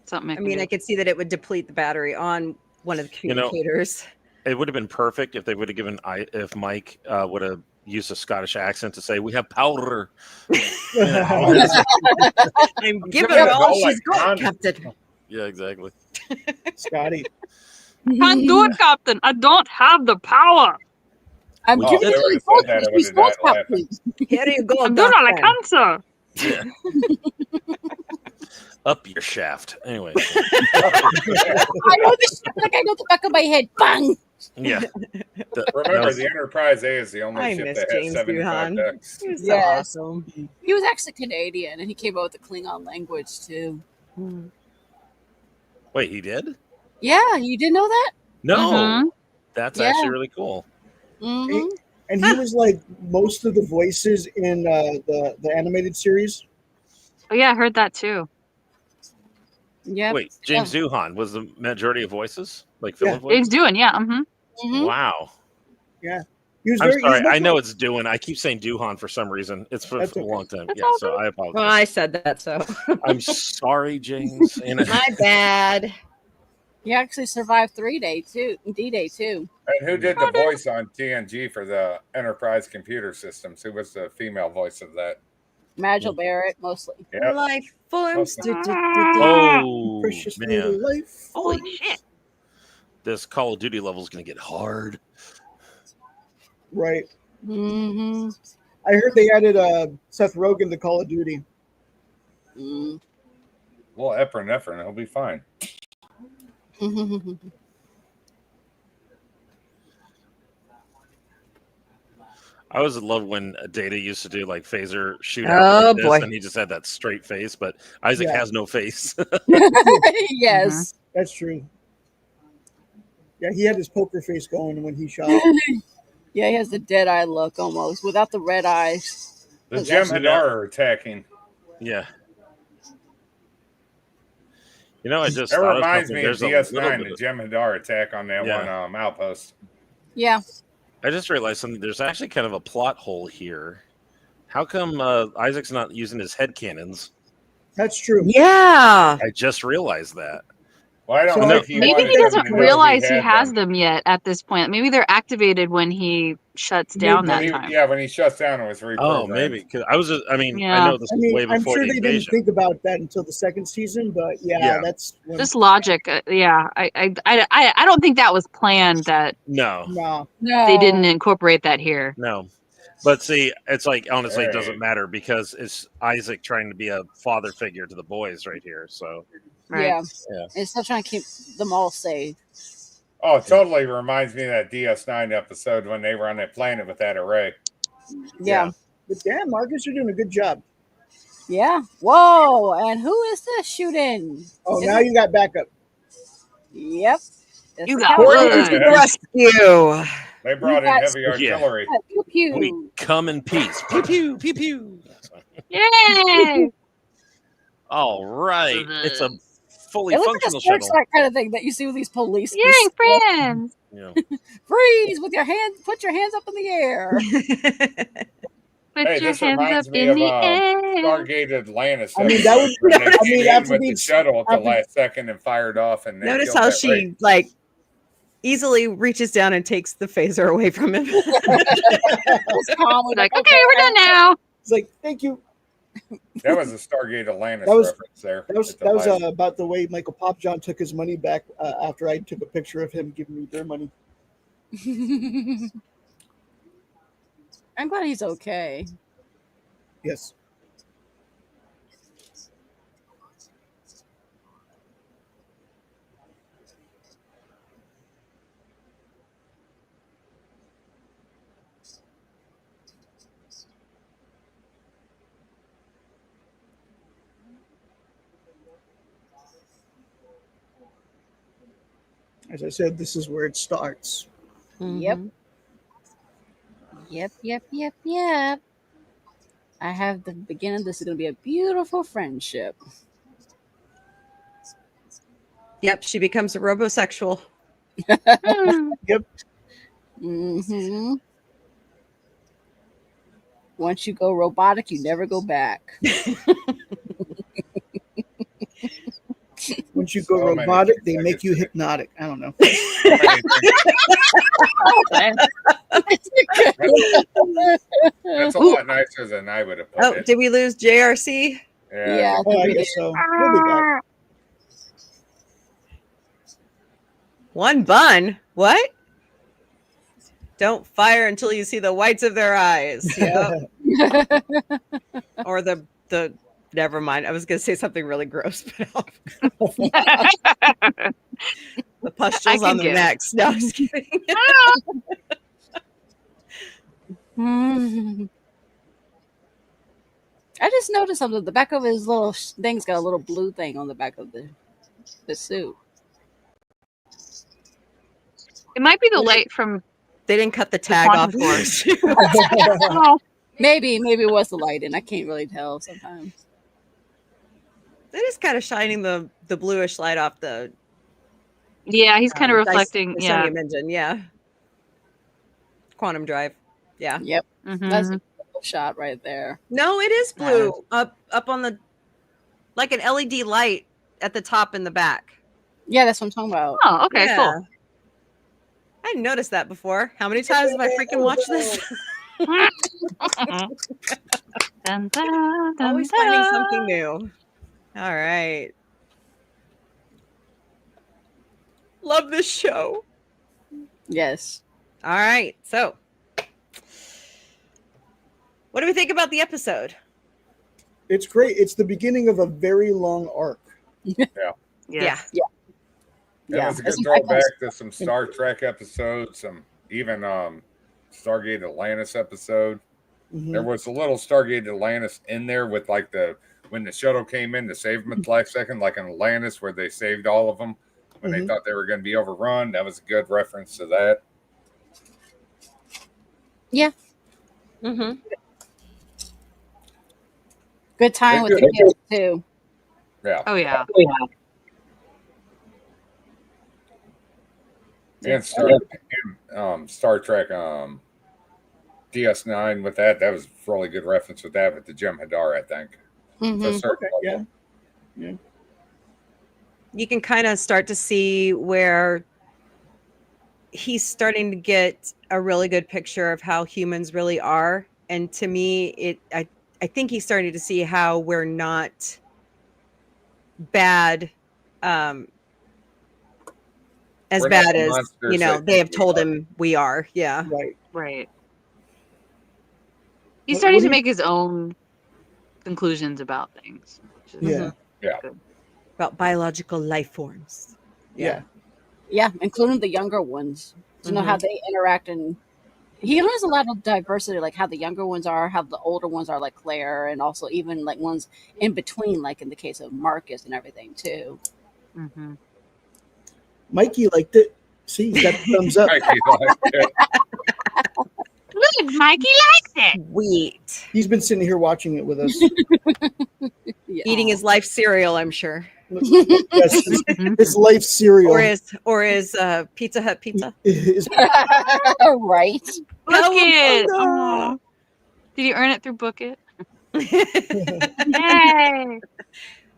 something. I mean, I could see that it would deplete the battery on one of the You know, communicators. It would have been perfect if they would have given if Mike would have used a Scottish accent to say, "We have powder." I'm giving her all she's like got, Con- Captain. Yeah, exactly. Scotty. Can't do it, Captain. I don't have the power. I'm Oh, giving they you would've said that, I would've died laughing. Here you go, I'm doing all I Doctor. can, sir. Yeah. Up your shaft. Anyway. I know this like I know the back of my head. Bang! Yeah. Remember, the Enterprise A is the only I ship miss that has James 75 Doohan. decks. He was so Yes. awesome. He was actually Canadian, and he came out with the Klingon language too. Wait, he did? Yeah, you didn't know that? No. Mhm. That's Yeah. actually really cool. Mm-hmm. And he was like most of the voices in the animated series. Oh yeah, I heard that too. Yeah. Wait, James Doohan was the majority of voices? Like villain James voices? doing, yeah. Mm-hmm. Mhm. Wow. He was I'm very. he was sorry. much I know more- it's Doohan. I keep saying Doohan for some reason. It's for That's a okay. long time. That's Yeah, all so good. I Well, apologize. I said that, so I'm sorry, James. You know, my bad. He actually survived D-Day too. And who did the voice on TNG for the Enterprise computer systems? Who was the female voice of that? Magil Barrett mostly. Yep. Life forms. Okay. oh, precious man. little life. Holy shit. This Call of Duty level is going to get hard. Right. Mm-hmm. I heard they added Seth Rogen to Call of Duty. Mm. little epinephrine, he'll be fine. I always loved when Data used to do like phaser shootout Oh, like this, boy. and he just had that straight face. But Isaac Yeah. has no face. Yes. That's true. Yeah, he had his poker face going when he shot. Yeah, he has the dead eye look almost without the red eyes. The That's actually- Jem'Hadar are attacking. Yeah. You know, I just That thought of reminds something. me of There's a little DS9, bit the Jem'Hadar attack on that Yeah. one outpost. Yeah. I just realized something. There's actually kind of a plot hole here. How come Isaac's not using his head cannons? That's true. Yeah. I just realized that. Well, I don't So think he Maybe wanted he them doesn't to know realize he had has them. them yet at this point. Maybe they're activated when he shuts down Maybe. that time. Yeah, when he shuts down, it was reprogrammed. Oh, maybe. 'Cause I was just, I mean, I Yeah. know this I was mean, way I'm before sure the they didn't invasion. think about that until the second season, but Yeah. that's when. Just logic. Yeah. I don't think that was planned that No, No. No. they didn't incorporate that here. no. But see, it's like, honestly, it Hey. doesn't matter because it's Isaac trying to be a father figure to the boys right here. So, Right. Yeah. Yeah. And still trying to keep them all safe. Oh, it totally reminds me of that DS9 episode when they were on that planet with that array. Yeah. But damn, Marcus, you're doing a good job. Yeah. Whoa. And who is this shooting? Oh, Is now it- you got backup. Yep. It's You the got cavalry. Gordon to the rescue. They brought in got- heavy artillery. Pew, pew. we come in peace. Pew pew pew pew. Yay! All right, it's a fully It looks like a functional search shuttle. light kind of thing that you see with these police. Yay, friends! Yeah. Freeze with your hands. Put your hands up in the air. Put Hey, your this hands reminds up me in of the air. Stargate Atlantis. I mean, that would- episode where they I mean, came in after with the these- shuttle at the after- last second and fired off. And they Notice killed how that she race. like easily reaches down and takes the phaser away from him. Just calmly, Like, okay, we're done now. It's like, thank you. That was a Stargate Atlantis That was- reference there. That was at the last- about the way Michael Popjohn took his money back after I took a picture of him giving me their money. I'm glad he's okay. Yes. As I said, this is where it starts. Yep. Yep. I have the beginning. This is going to be a beautiful friendship. Yep, she becomes a robosexual. Mm-hmm. Once you go robotic, you never go back. Once you go So many robotic, they things I make could you say. hypnotic. I don't know. That's a lot nicer than I would have put Oh, it. did we lose JRC? Yeah. Oh, I guess so. We'll be back. One bun? What? Don't fire until you see the whites of their eyes. Yep. Or the never mind. I was gonna say something really gross, but the pustules I on can their guess. necks. No, I'm just kidding. I just noticed something. The back of his little thing's got a little blue thing on the back of the suit. It might be the light from. They didn't cut the tag off. quantum his cord. shoe. Oh, Maybe it was the light, and I can't really tell sometimes. They're just kind of shining the bluish light off the yeah, he's kind of Dys- reflecting. Yeah. Dysonium engine. Yeah. Quantum drive. Yeah. Yep, Mhm. that's a cool shot right there. No, it is blue. Up on the like an LED light at the top and the back. Yeah, that's what I'm talking about. Oh, okay, Yeah. cool. I didn't notice that before. How many times have I freaking watched this? Dun, dun, dun, Always finding dun. something new. All right. Love this show. Yes. All right. So, what do we think about the episode? It's great. It's the beginning of a very long arc. Yeah. Yes. It Yeah. was a There's good some excellent throwback to some Star Trek episodes, some even Stargate Atlantis episode. There Mhm. was a little Stargate Atlantis in there with like when the shuttle came in to save them at the last second, like in Atlantis where they saved all of them when they Mhm. thought they were going to be overrun. That was a good reference to that. Mm-hmm. good time with They the do. kids too. Yeah, Oh yeah. and Star Trek DS9 with that was a really good reference with that with the Jim Hadar, I think. To a Mm-hmm. certain Okay, level. yeah. You can kind of start to see where he's starting to get a really good picture of how humans really are. And to me, I think he's starting to see how we're not bad, as We're not bad the as, monsters they that have we told are. him we are. Yeah. Right. Right. He's What starting do to you- make his own conclusions about things. Which is Yeah. Yeah. good. About biological life forms. Yeah. Yeah, including the younger ones. To know how they interact, and he learns a lot of diversity, like how the younger ones are, how the older ones are, like Claire, and also even like ones in between, like in the case of Marcus and everything too. Mm-hmm. Mikey liked it. See, he's got the thumbs up. Mikey liked it. Good, Mikey likes it. Sweet. He's been sitting here watching it with us. Yeah. Eating his life cereal, I'm sure. Yes, his life cereal. Or his Pizza Hut pizza. His- right. Book it. Cowabunga! Aw. Did you earn it through Book It? Yay.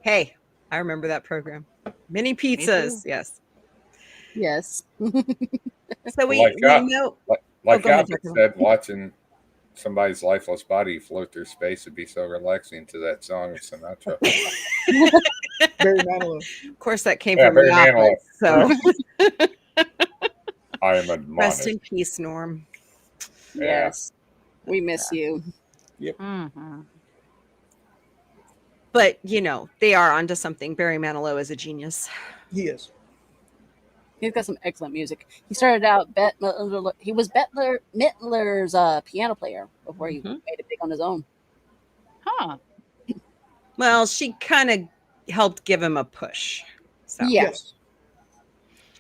Hey, I remember that program. Mini too. pizzas, yes. Yes. So we Like, know. Like go ahead, Albert Jacob. said, watching somebody's lifeless body float through space would be so relaxing to that song of Sinatra. Barry Manilow. Of course, that came Yeah, from Barry the Manilow. office. So I am rest admonished. in peace, Norm. Yeah. Yes. We miss you. Mm-hmm. But they are onto something. Barry Manilow is a genius. He is. He's got some excellent music. He started out he was Mittler's piano player before he made it big on his own. Huh. Well, she kind of helped give him a push. So. Yeah. Yes.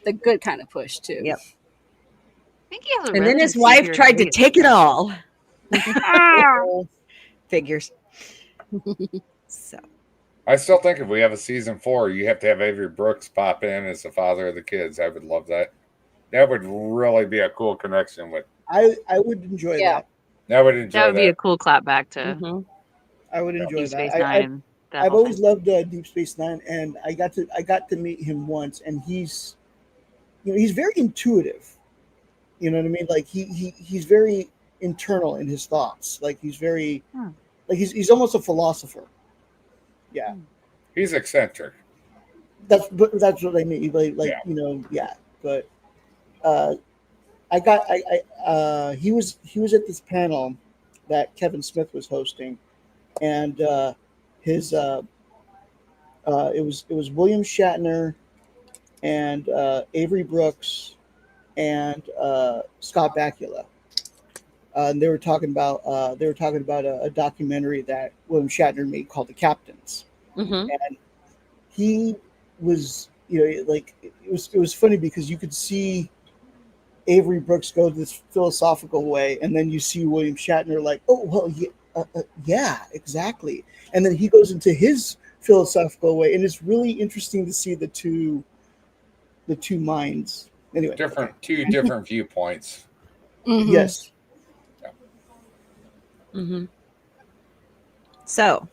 The good kind of push too. Yep. I think he has a And then his residency wife here in tried to Vegas. take it all. Oh, Figures. So. I still think if we have a season 4, you have to have Avery Brooks pop in as the father of the kids. I would love that. That would really be a cool connection with. I would enjoy Yeah. that. I would enjoy That would be a cool clapback to Mhm. I would enjoy Deep that. Space Nine. that I've whole always thing. loved Deep Space Nine, and I got to meet him once, and he's very intuitive. You know what I mean? Like he's very internal in his thoughts. Like he's very like he's almost a philosopher. Yeah, He's eccentric. that's what I mean. Like Yeah. But he was at this panel that Kevin Smith was hosting, and it was William Shatner and Avery Brooks and Scott Bakula. And they were talking about a documentary that William Shatner made called The Captains. Mhm. And he was, like it was funny because you could see Avery Brooks go this philosophical way, and then you see William Shatner like, oh well, yeah, exactly, and then he goes into his philosophical way, and it's really interesting to see the two minds. Anyway, Two different viewpoints. Mhm. yes, Mhm. So,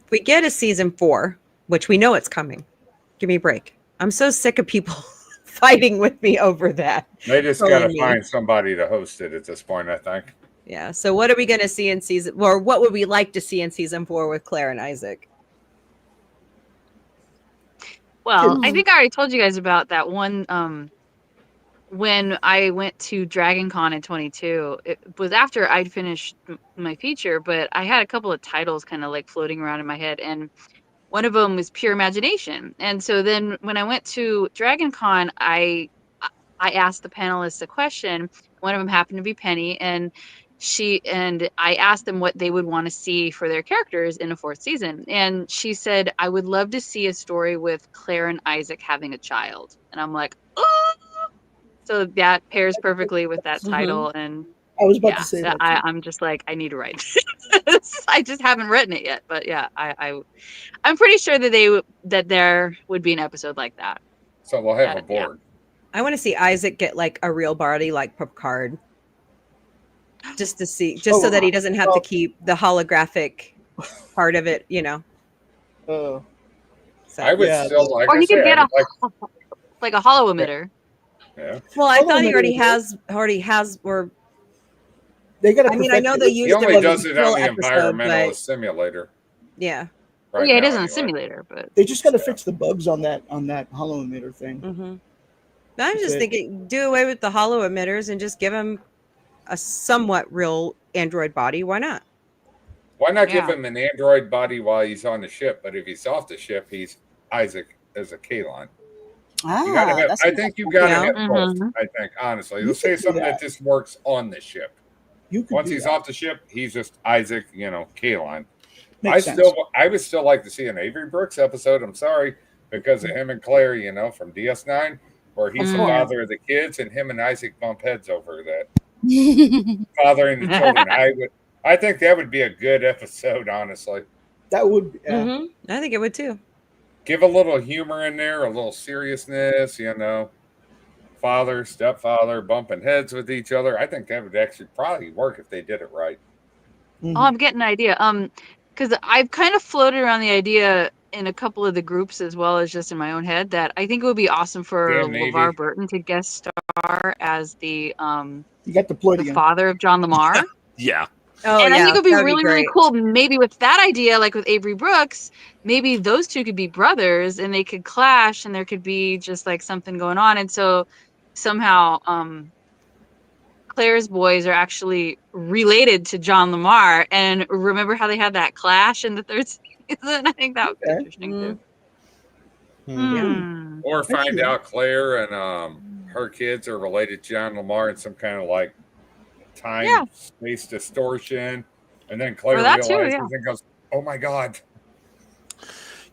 if we get a season 4, which we know it's coming, give me a break. I'm so sick of people fighting with me over that. They just Trolling got to me. find somebody to host it at this point, I think. Yeah. So, what are we going to see in season, or what would we like to see in season 4 with Claire and Isaac? Well, I think I already told you guys about that one. When I went to Dragon Con in 22, it was after I'd finished my feature, but I had a couple of titles kind of like floating around in my head. And one of them was pure imagination. And so then when I went to Dragon Con, I asked the panelists a question. One of them happened to be Penny, and I asked them what they would want to see for their characters in a 4th season. And she said, I would love to see a story with Claire and Isaac having a child. And I'm like, oh! So that pairs perfectly with that title. And I was about to say that. I'm just like, I need to write this. I just haven't written it yet, but yeah, I'm pretty sure that there would be an episode like that. So we'll have a board. I want to see Isaac get like a real body like Picard. Just to see, so that he doesn't have to keep the holographic part of it, you know. Oh. So, I would still like. Or he could get like a hollow emitter. Yeah. Well, I thought he already has, or they got. I mean, I know they used he only it does it on the episode, environmentalist simulator. Yeah. Right yeah, it now, is on the anyway. simulator, but they just got to fix the bugs on that hollow emitter thing. Mm-hmm. I'm just thinking, do away with the hollow emitters and just give him a somewhat real android body. Why not? Why not give him an android body while he's on the ship? But if he's off the ship, he's Isaac as a Kalon. I think you got to have both. I think, honestly. Let's say something that just works on the ship. Once he's off the ship, he's just Isaac, Kalon. I would still like to see an Avery Brooks episode. I'm sorry, because of him and Claire, from DS9, where he's the father of the kids, and him and Isaac bump heads over that. Fathering the children. I think that would be a good episode, honestly. That would. I think it would too. Give a little humor in there, a little seriousness, father, stepfather, bumping heads with each other. I think that would actually probably work if they did it right. Oh, I'm getting an idea. Because I've kind of floated around the idea in a couple of the groups as well as just in my own head that I think it would be awesome for LeVar Burton to guest star as the you got deployed the again. father of John Lamar. Yeah. Oh, and I think it would be that'd really, really cool. Maybe with that idea, like with Avery Brooks, maybe those two could be brothers and they could clash and there could be just like something going on. And so somehow Claire's boys are actually related to John Lamar. And remember how they had that clash in the 3rd season? I think that would be interesting too. Or find out Claire and her kids are related to John Lamar in some kind of like time space distortion, and then Claire realizes and goes, "Oh my god!"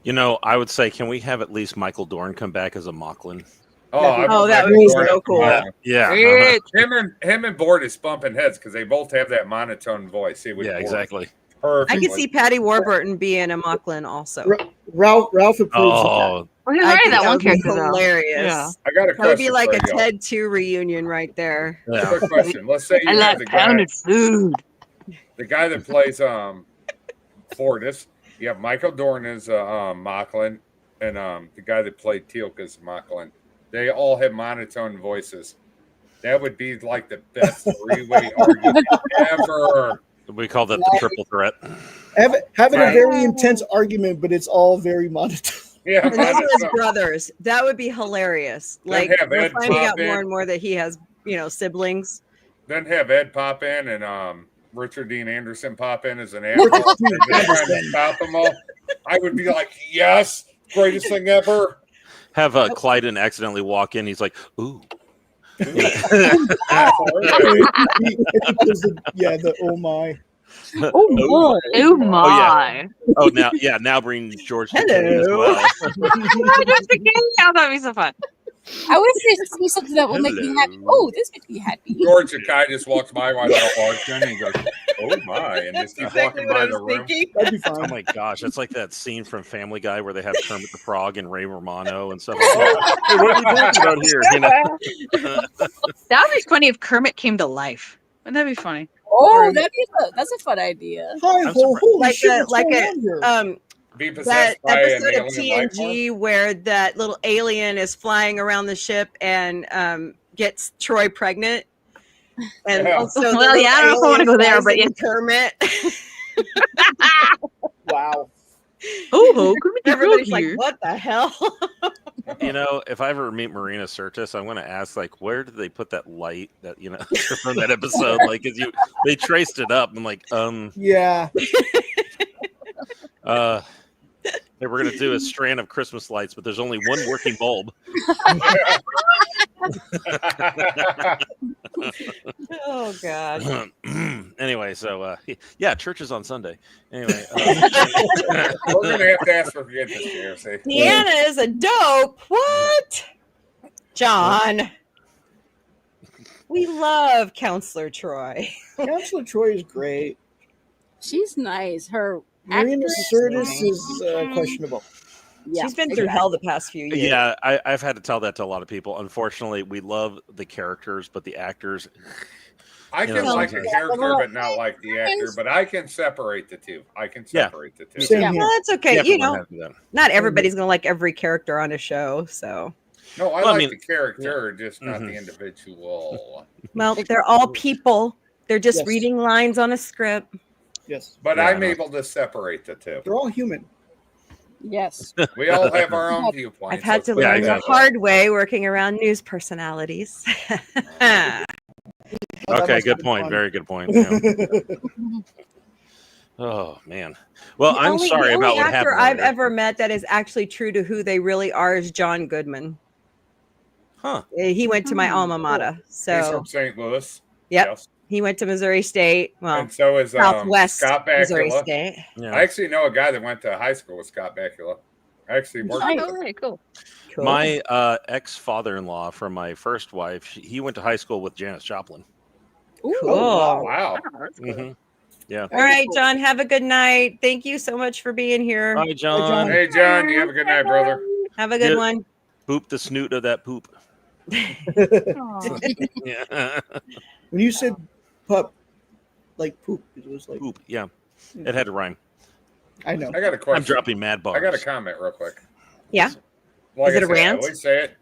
I would say, can we have at least Michael Dorn come back as a Mocklin? That would be so cool. Yeah. Him and Bort is bumping heads because they both have that monotone voice. Exactly. Perfectly. I could see Patty Warburton being a Mocklin also. Ralph approves of that. Well, he's already that one character. Hilarious. Yeah. I got a question. That would be like a y'all. Ted 2 reunion right there. Yeah. Quick question. Let's say you have the pounded food. The guy that plays Fortis. You have Michael Dorn as Mocklin, and the guy that played Teal'c as Mocklin. They all have monotone voices. That would be like the best three-way argument ever. We call that the triple threat. Having a very intense argument, but it's all very monotone. Yeah, and those are his brothers. That would be hilarious. Like we're finding out more and more that he has, siblings. Then have Ed pop in and Richard Dean Anderson pop in as an animal. Trying to stop them all. I would be like, yes, greatest thing ever. Have Clyden accidentally walk in. He's like, ooh. The oh my. Oh my. Oh yeah. Now bring George Takei as well. George Takei, that'd be so fun. I wish they see something that will make me happy. Oh, this makes me happy. George Takei just walks by while they're walking and he goes, oh my, and just keeps walking by the room. That'd be fine. Oh my gosh, it's like that scene from Family Guy where they have Kermit the Frog and Ray Romano and stuff like that. Hey, what are we talking about here? That would be funny if Kermit came to life. Wouldn't that be funny? Oh, that's a fun idea. Be possessed that by episode an of alien life TNG where that little alien is flying around the ship and gets Troy pregnant. And also, I don't know if I want to go there, but Kermit. Wow. Oh, Kermit the Everybody's Frog like, here. what the hell? If I ever meet Marina Sirtis, I'm going to ask, like, where did they put that light that, from that episode? Like, they traced it up. I'm like, Yeah. Hey, we're gonna do a strand of Christmas lights, but there's only one working bulb. Oh God. Anyway, so yeah, church is on Sunday. Anyway, We're gonna have to ask for forgiveness here. See, Deanna is a dope. What? John. We love Counselor Troy. Counselor Troy is great. She's nice. Her Marina actress- Sirtis is questionable. Yeah, She's been through hell the past few years. yeah, I've had to tell that to a lot of people. Unfortunately, we love the characters, but the actors. I can know, like the sometimes- character, but not like the actor. But I can separate the two. I can separate the two. Same Yeah. here. Well, that's okay. Yeah, You we're know, happy with that. not everybody's gonna like every character on a show. So, No, I Well, I like mean- the character, just not Mhm. the individual. well, they're all people. They're just Yes. reading lines on a script. Yes. But Yeah, I I'm know. able to separate the two. They're all human. Yes. We all have our own viewpoints. I've had to Let's put it learn the exactly. hard way working around news personalities. Oh, that Okay, must have good been point. fun. Very good point. Yeah. Oh man. Well, The I'm only- sorry the only about what actor happened. I've earlier. ever met that is actually true to who they really are is John Goodman. Huh. He went to my Oh, alma mater, He's so from St. Louis. Yep. Yes. he went to Missouri State. Well, And so is Southwest Scott Missouri Bakula. State. Yeah. I actually know a guy that went to high school with Scott Bakula. I actually worked with Oh, him. okay, cool. Cool. My ex-father-in-law from my first wife, he went to high school with Janis Joplin. Cool. Oh, wow. Oh, that's cool. Mhm. Yeah. All right, John. Have a good night. Thank you so much for being here. Hi, John. Hey, John, you have a good night, brother. Have a good Yeah. one. Poop the snoot of that poop. Aw. Yeah. When you said pup, like poop, it was like Poop. Yeah. It had to rhyme. I know. I got a question. I'm dropping mad bars. I got a comment real quick. Yeah. Like Is it I a said, rant? I always say it.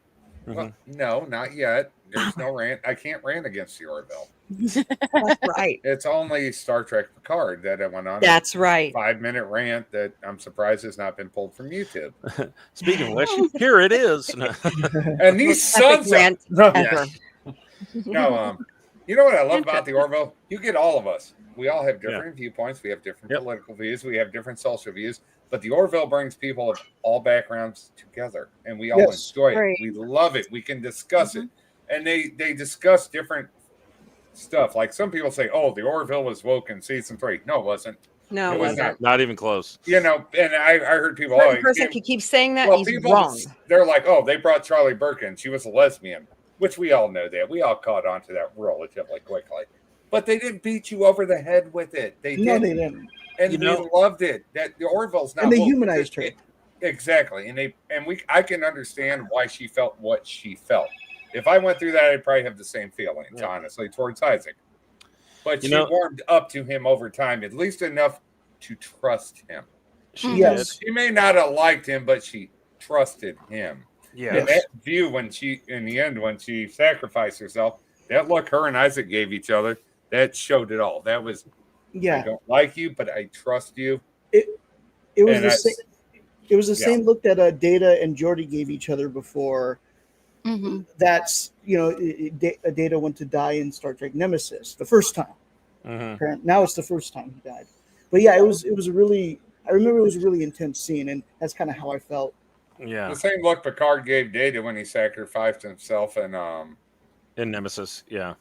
Mhm. Well, no, not yet. There's no rant. I can't rant against the Orville. That's right. It's only Star Trek Picard that I went on That's right. a 5-minute rant that I'm surprised has not been pulled from YouTube. Speaking of which, here it is. No. And these Epic sons of rant no, ever. no, you know what I love about the Orville? You get all of us. We all have different viewpoints. We have different Yep. political views. We have different social views. But the Orville brings people of all backgrounds together, and we all Yes. enjoy it. Right. We love it. We can discuss it, and they discuss different stuff. Like some people say, "Oh, the Orville was woke in season 3." No, it wasn't. No, It it was wasn't. Not even close. You know, and I heard people. One Oh, person it- who keeps saying that well, he's people wrong. they're like, "Oh, they brought Charlie Birkin. She was a lesbian," which we all know that. We all caught on to that relatively quickly. But they didn't beat you over the head with it. They No, didn't. they didn't. And You we know- loved it. That the Orville's not And they woke. humanized her. Exactly. I can understand why she felt what she felt. If I went through that, I'd probably have the same feelings, Yeah. honestly, towards Isaac. But You she know- warmed up to him over time, at least enough to trust him. She Yes. She may not have liked him, but she trusted him. did. Yeah. And that view when in the end, when she sacrificed herself, that look her and Isaac gave each other, that showed it all. That was, I Yeah. don't like you, but I trust you. It was And the that's- same. It was the Yeah. same look that Data and Geordi gave each other before. Mm-hmm. That's Data went to die in Star Trek Nemesis the first time. Mhm. Now it's the first time he died. But yeah, it was a really. I remember it was a really intense scene, and that's kind of how I felt. Yeah. The same look Picard gave Data when he sacrificed himself, and In Nemesis. Yeah.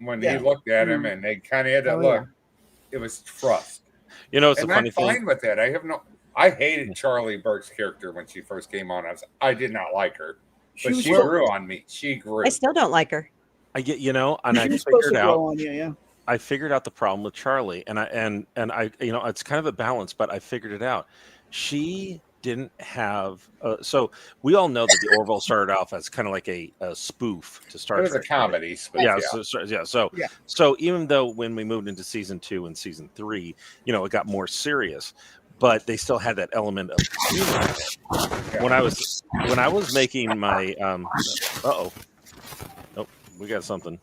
when Yeah. he looked at him, and they kind of had that Oh, look. It was trust, You know, it's a and funny I'm fine thing. with that. I hated Charlie Burke's character when she first came on. I did not like her, but was she so- grew on me. She grew. I still don't like her. I get, you know, and I She was supposed to figured grow out. on you, yeah. I figured out the problem with Charlie, and I, you know, it's kind of a balance, but I figured it out. She didn't have. So we all know that the Orville started off as kind of like a spoof to Star It was a Trek. right? comedy. But Yeah, yeah. So even though when we moved into season 2 and season 3, you know, it got more serious, but they still had that element of humor. When I was making my oh, we got something.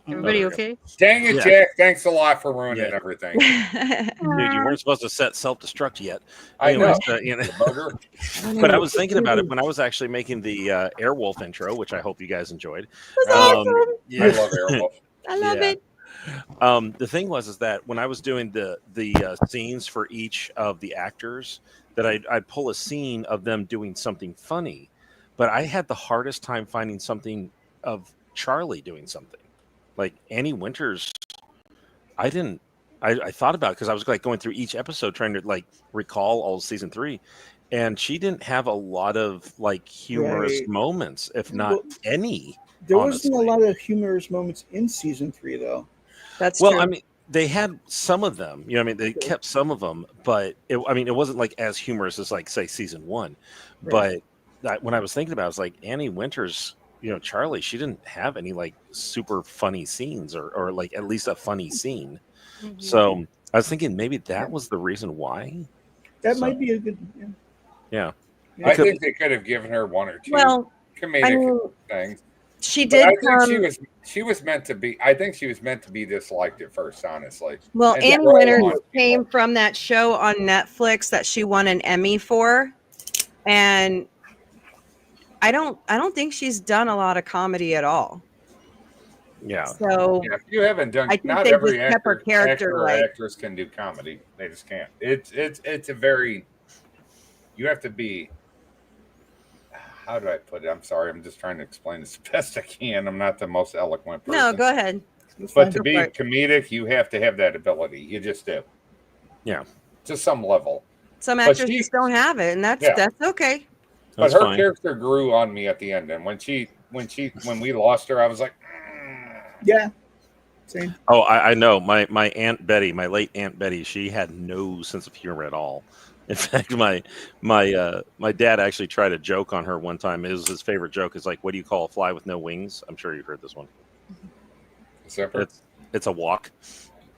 Everybody Oh, okay? Dang it, Yeah. Jack! Thanks a lot for ruining Yeah. everything. Dude, you weren't supposed to set self-destruct yet. I know. You know. The bugger. But I was thinking about it when I was actually making the Airwolf intro, which I hope you guys enjoyed. That's awesome. I Yeah. love Airwolf. I love Yeah. it. The thing was that when I was doing the scenes for each of the actors, that I'd pull a scene of them doing something funny, but I had the hardest time finding something of Charlie doing something. Like Annie Winters, I didn't. I thought about it because I was like going through each episode trying to like recall all of season 3, and she didn't have a lot of like humorous Right. moments, if not Well, any. There honestly. wasn't a lot of humorous moments in season 3, though. That's Well, true. I mean, they had some of them. You know, I mean, they kept some of them, but it wasn't like as humorous as like say season 1. Right. But when I was thinking about it, I was like Annie Winters, you know, Charlie, she didn't have any like super funny scenes or like at least a funny scene. Mhm. So I was thinking maybe that was the reason why. That So- might be a good. Yeah. I think they could have given her one or two Well, comedic I mean, things. she But did I think come. she was meant to be. I think she was meant to be disliked at first, honestly. Well, and Annie grow Winters on came people. from that show on Netflix that she won an Emmy for, and I don't think she's done a lot of comedy at all. Yeah. So Yeah, if you haven't done, I think not they every just kept her actor, character, or like- actress can do comedy. They just can't. It's a very. You have to be. How do I put it? I'm sorry. I'm just trying to explain this the best I can. I'm not the most eloquent person. no, go ahead. It's But fine. to be for it. comedic, you have to have that ability. You just do. Yeah. To some level. Some But actors she- just don't have it, and that's Yeah. okay. But That's her fine. character grew on me at the end, and when we lost her, I was like, Yeah. Same. Oh, I know. My Aunt Betty, my late Aunt Betty, she had no sense of humor at all. In fact, my dad actually tried a joke on her one time. It was his favorite joke. Is like, what do you call a fly with no wings? I'm sure you've heard this one. "Zipper." It's a walk.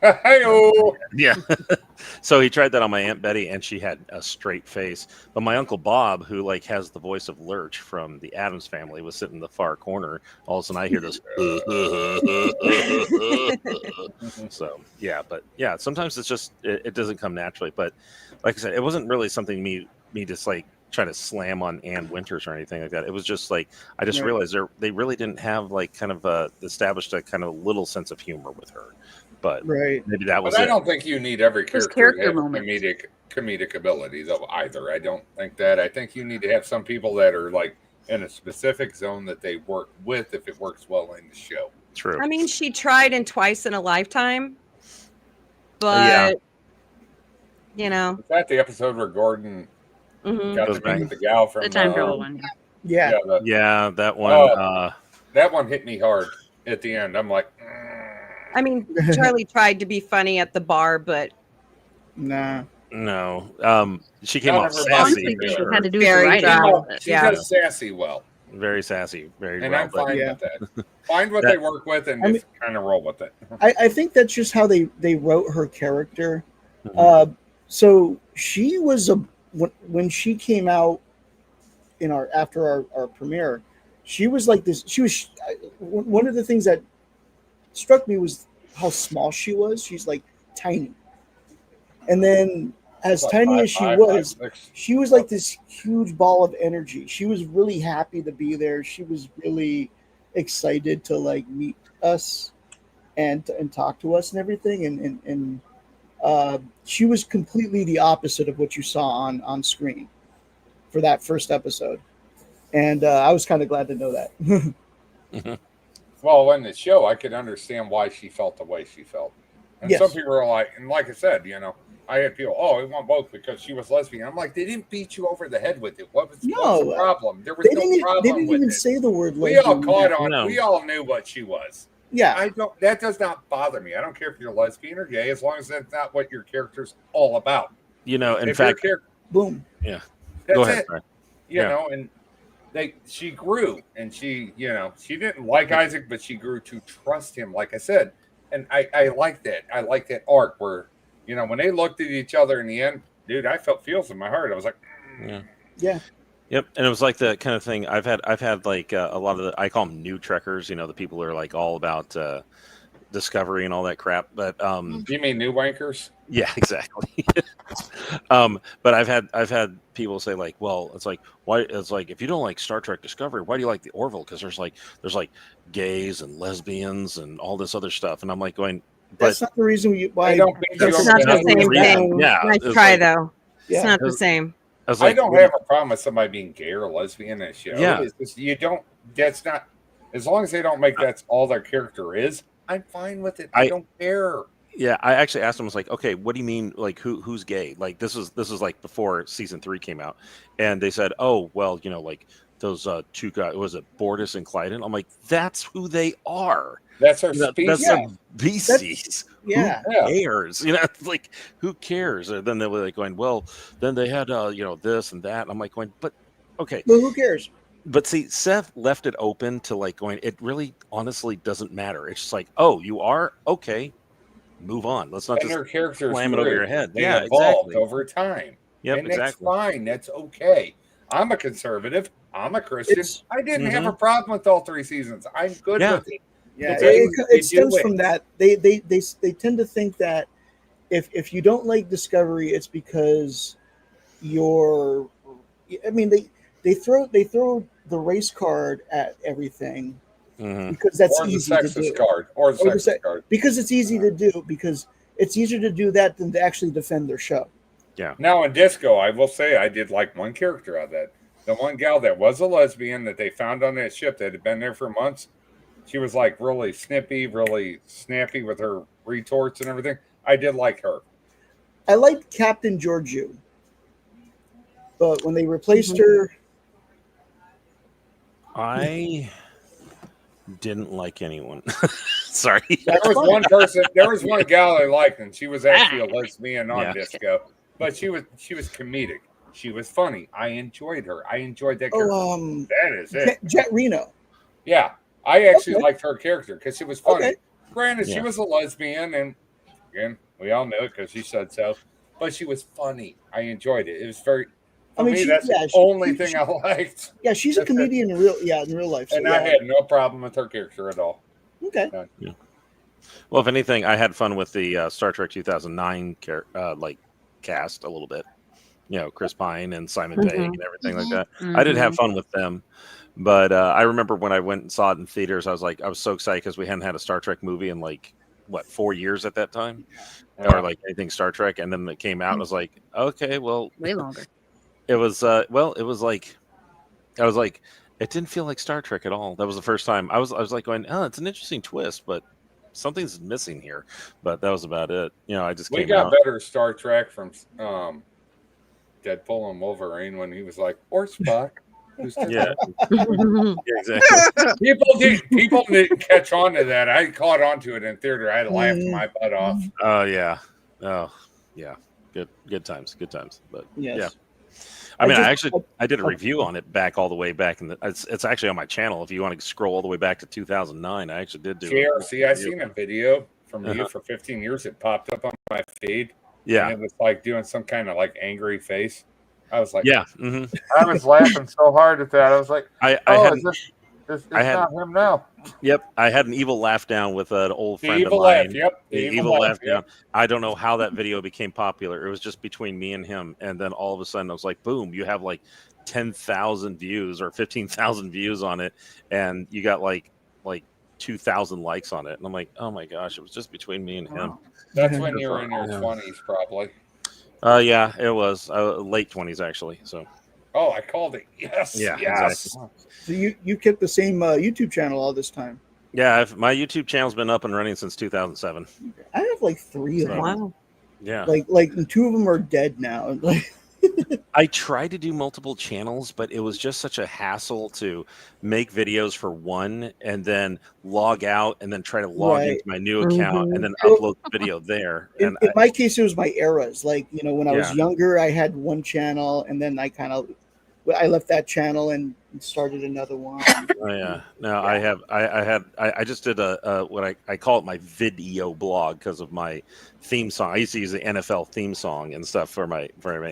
Hey-o. Yeah. So he tried that on my Aunt Betty, and she had a straight face. But my Uncle Bob, who like has the voice of Lurch from the Addams Family, was sitting in the far corner. All of a sudden, I hear this. So yeah, but yeah, sometimes it's just it doesn't come naturally. But like I said, it wasn't really something me just like trying to slam on Ann Winters or anything like that. It was just like I just Right. realized they really didn't have like kind of established a kind of little sense of humor with her. But Right. maybe that was But I it. don't think you need every Just character to character have moments. comedic ability though either. I don't think that. I think you need to have some people that are like in a specific zone that they work with if it works well in the show. True. I mean, she tried in Twice in a Lifetime, but Yeah. you know, Is that the episode where Gordon mhm. got Goes to back. meet with the gal from The time travel one. Yeah. Yeah, that one. That one hit me hard at the end. I'm like, I mean, Charlie tried to be funny at the bar, but Nah. No. She came Not off everybody- sassy. Honestly, for it sure. had to do with the Very writing. dry. but- she Yeah. does sassy well, Very sassy. Very and well. I'm fine Yeah. with that. Find what That- they work with and I just kind of roll with it. I think that's just how they wrote her character. Mhm. So she was when she came out in after our premiere, she was like this. She was one of the things that struck me was how small she was. She's like tiny, and then as Like tiny 5'5", as she 5'6". she was like this huge ball of energy. She was really happy to be there. She was really excited to like meet us and talk to us and everything. And she was completely the opposite of what you saw on screen for that first episode. And I was kind of glad to know that. Well, in the show, I could understand why she felt the way she felt. And Yes. some people are like, and like I said, I had people, oh, we want both because she was lesbian. I'm like, they didn't beat you over the head with it. What was the problem? There was They no didn't problem with even it. say the word We all lesbian. caught on. No. We all knew what she was. Yeah. That does not bother me. I don't care if you're lesbian or gay, as long as that's not what your character's all about. In If fact, your Boom. that's go ahead. it. Brian. You Yeah. know, and she grew, and she didn't like Isaac, but she grew to trust him, like I said. And I like that. I like that arc where, when they looked at each other in the end, dude, I felt feels in my heart. I was like, Yeah. Yeah. Yep, and it was like the kind of thing I've had like a lot of I call them new trekkers. The people who are like all about discovery and all that crap. But you mean new wankers? yeah, exactly. But I've had people say like, well, it's like why? It's like if you don't like Star Trek Discovery, why do you like the Orville? Because there's like gays and lesbians and all this other stuff, and I'm like going, That's not the reason why. They don't beat you It's over not the the head with same it. thing. Yeah, Nice it's try like- though. Yeah. It's not the same. was I like, don't have a problem with somebody being gay or lesbian in a show. Yeah. It's just, you don't. That's not. As long as they don't make that's all their character is, I'm fine with it. I don't care. Yeah, I actually asked him, I was like, okay, what do you mean, like, who's gay? Like, this is like before season 3 came out, and they said, oh, well, you know, like those two guys, was it Bortus and Clyden? I'm like, that's who they are. That's our You know, species. that's their species. Yeah. Who cares? You know, it's like, who cares? And then they were like going, well, then they had, you know, this and that. And I'm like going, but okay. But who cares? But see, Seth left it open to like going, it really honestly doesn't matter. It's just like, oh, you are? Okay. Move on. Let's not And their just characters slam it over your head. They Yeah, evolved exactly. over time. Yep, and exactly. that's fine. That's okay. I'm a conservative. I'm a Christian. I didn't have a problem with all 3 seasons. I'm good with it. Yeah, Okay, it stems from that. They tend to think that if you don't like Discovery, it's because you're. I mean, they throw the race card at everything because that's or easy the to sexist do. card, or the sexist card, because it's easy to do. Because it's easier to do that than to actually defend their show. Yeah. Now in Disco, I will say I did like one character out of that. The one gal that was a lesbian that they found on that ship that had been there for months. She was like really snippy, really snappy with her retorts and everything. I did like her. I liked Captain Georgiou, but when they replaced her, I didn't like anyone. Sorry. There was one person. There was one gal I liked, and she was actually a lesbian on Disco, but she was comedic. She was funny. I enjoyed her. I enjoyed that character. That is it. Jet Reno. Yeah, I actually liked her character because she was funny. Okay. Granted, she was a lesbian, and again, we all knew it because she said so. But she was funny. I enjoyed it. It was very. For me, that's the only thing I liked. Yeah, she's a comedian in real life. So and I had no problem with her character at all. Okay. Yeah. Well, if anything, I had fun with the Star Trek 2009 cast a little bit. You know, Chris Pine and Simon Pegg and everything like that. I did have fun with them. But I remember when I went and saw it in theaters, I was so excited because we hadn't had a Star Trek movie in 4 years at that time, or like anything Star Trek. And then it came out, and I was like, okay, well, way longer. It was it was like, I was like, it didn't feel like Star Trek at all. That was the first time I was like going, oh, it's an interesting twist, but something's missing here. But that was about it. You know, I just we got better Star Trek from Deadpool and Wolverine when he was like, or Spock. Yeah, exactly. People didn't catch on to that. I caught on to it in theater. I laughed my butt off. Oh yeah, good times. But yeah, I mean, I did a review on it all the way back in the. It's actually on my channel. If you want to scroll all the way back to 2009, I actually did do. See, I seen a video from you for 15 years. It popped up on my feed. Yeah, and it was like doing some kind of like angry face. I was like, yeah. I was laughing so hard at that. I was like, it's not him now. Yep, I had an evil laugh down with an old friend of mine. The evil laugh down. I don't know how that video became popular. It was just between me and him, and then all of a sudden I was like, boom! You have like 10,000 views or 15,000 views on it, and you got like 2,000 likes on it, and I'm like, oh my gosh! It was just between me and him. That's when you were in your 20s, probably. Yeah, it was late 20s actually. So. Oh, I called it. Yes. Yeah. Yes. Exactly. So you kept the same YouTube channel all this time? Yeah, my YouTube channel's been up and running since 2007. I have like 3 of them. Wow. Yeah. Like 2 of them are dead now. I tried to do multiple channels, but it was just such a hassle to make videos for one and then log out and then try to log into my new account and then upload the video there. In my case, it was my eras. Like, you know, when I was younger, I had one channel, and then I left that channel and started another one. Oh yeah, no, yeah. I just did what I call it my video blog because of my theme song. I used to use the NFL theme song and stuff for my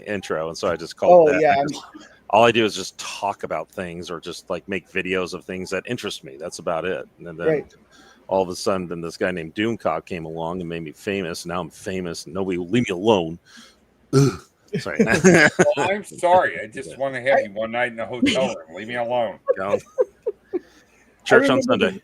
intro, and so I just called it that. Yeah. All I do is just talk about things or just like make videos of things that interest me. That's about it. And then all of a sudden, then this guy named Doomcock came along and made me famous. Now I'm famous, and nobody will leave me alone. Ugh. Sorry. Well, I'm sorry. I just want to have you one night in a hotel room. Leave me alone. Church on Sunday.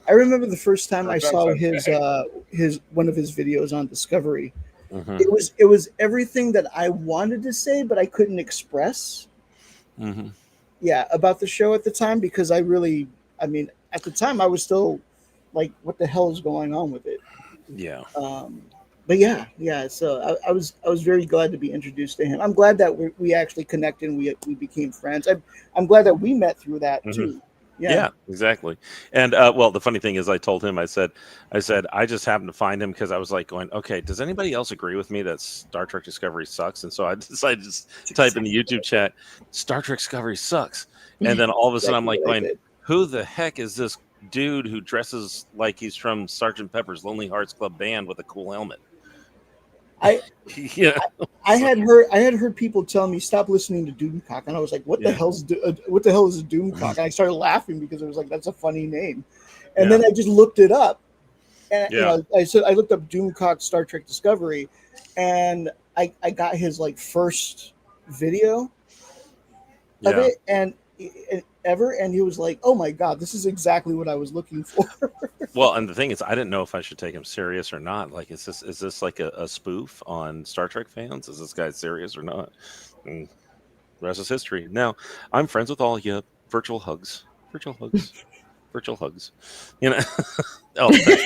I remember the first time I saw his one of his videos on Discovery. Mhm. it was everything that I wanted to say, but I couldn't express. Mhm. Yeah, about the show at the time, because I mean, at the time I was still like, what the hell is going on with it? Yeah. But yeah. So I was very glad to be introduced to him. I'm glad that we actually connected and we became friends. I'm glad that we met through that Mhm. too. Yeah, exactly. And well, the funny thing is, I told him, I said, I just happened to find him because I was like going, okay, does anybody else agree with me that Star Trek Discovery sucks? And so I decided to just type in the YouTube chat, Star Trek Discovery sucks. And then all of a sudden I'm Exactly like what I going, did. who the heck is this dude who dresses like he's from Sergeant Pepper's Lonely Hearts Club Band with a cool helmet? I Yeah. I had heard people tell me stop listening to Doomcock, and I was like, what the Yeah. what the hell is a Doomcock? And I started laughing because it was like, that's a funny name. And Yeah. then I just looked it up, and Yeah. I looked up Doomcock Star Trek Discovery, and I got his like first video of Yeah. it, and he was like, oh my god, this is exactly what I was looking for. Well, and the thing is, I didn't know if I should take him serious or not. Like, is this like a spoof on Star Trek fans? Is this guy serious or not? And the rest is history. Now, I'm friends with all you. Virtual hugs. Virtual hugs. Virtual hugs. You know. Oh, thanks.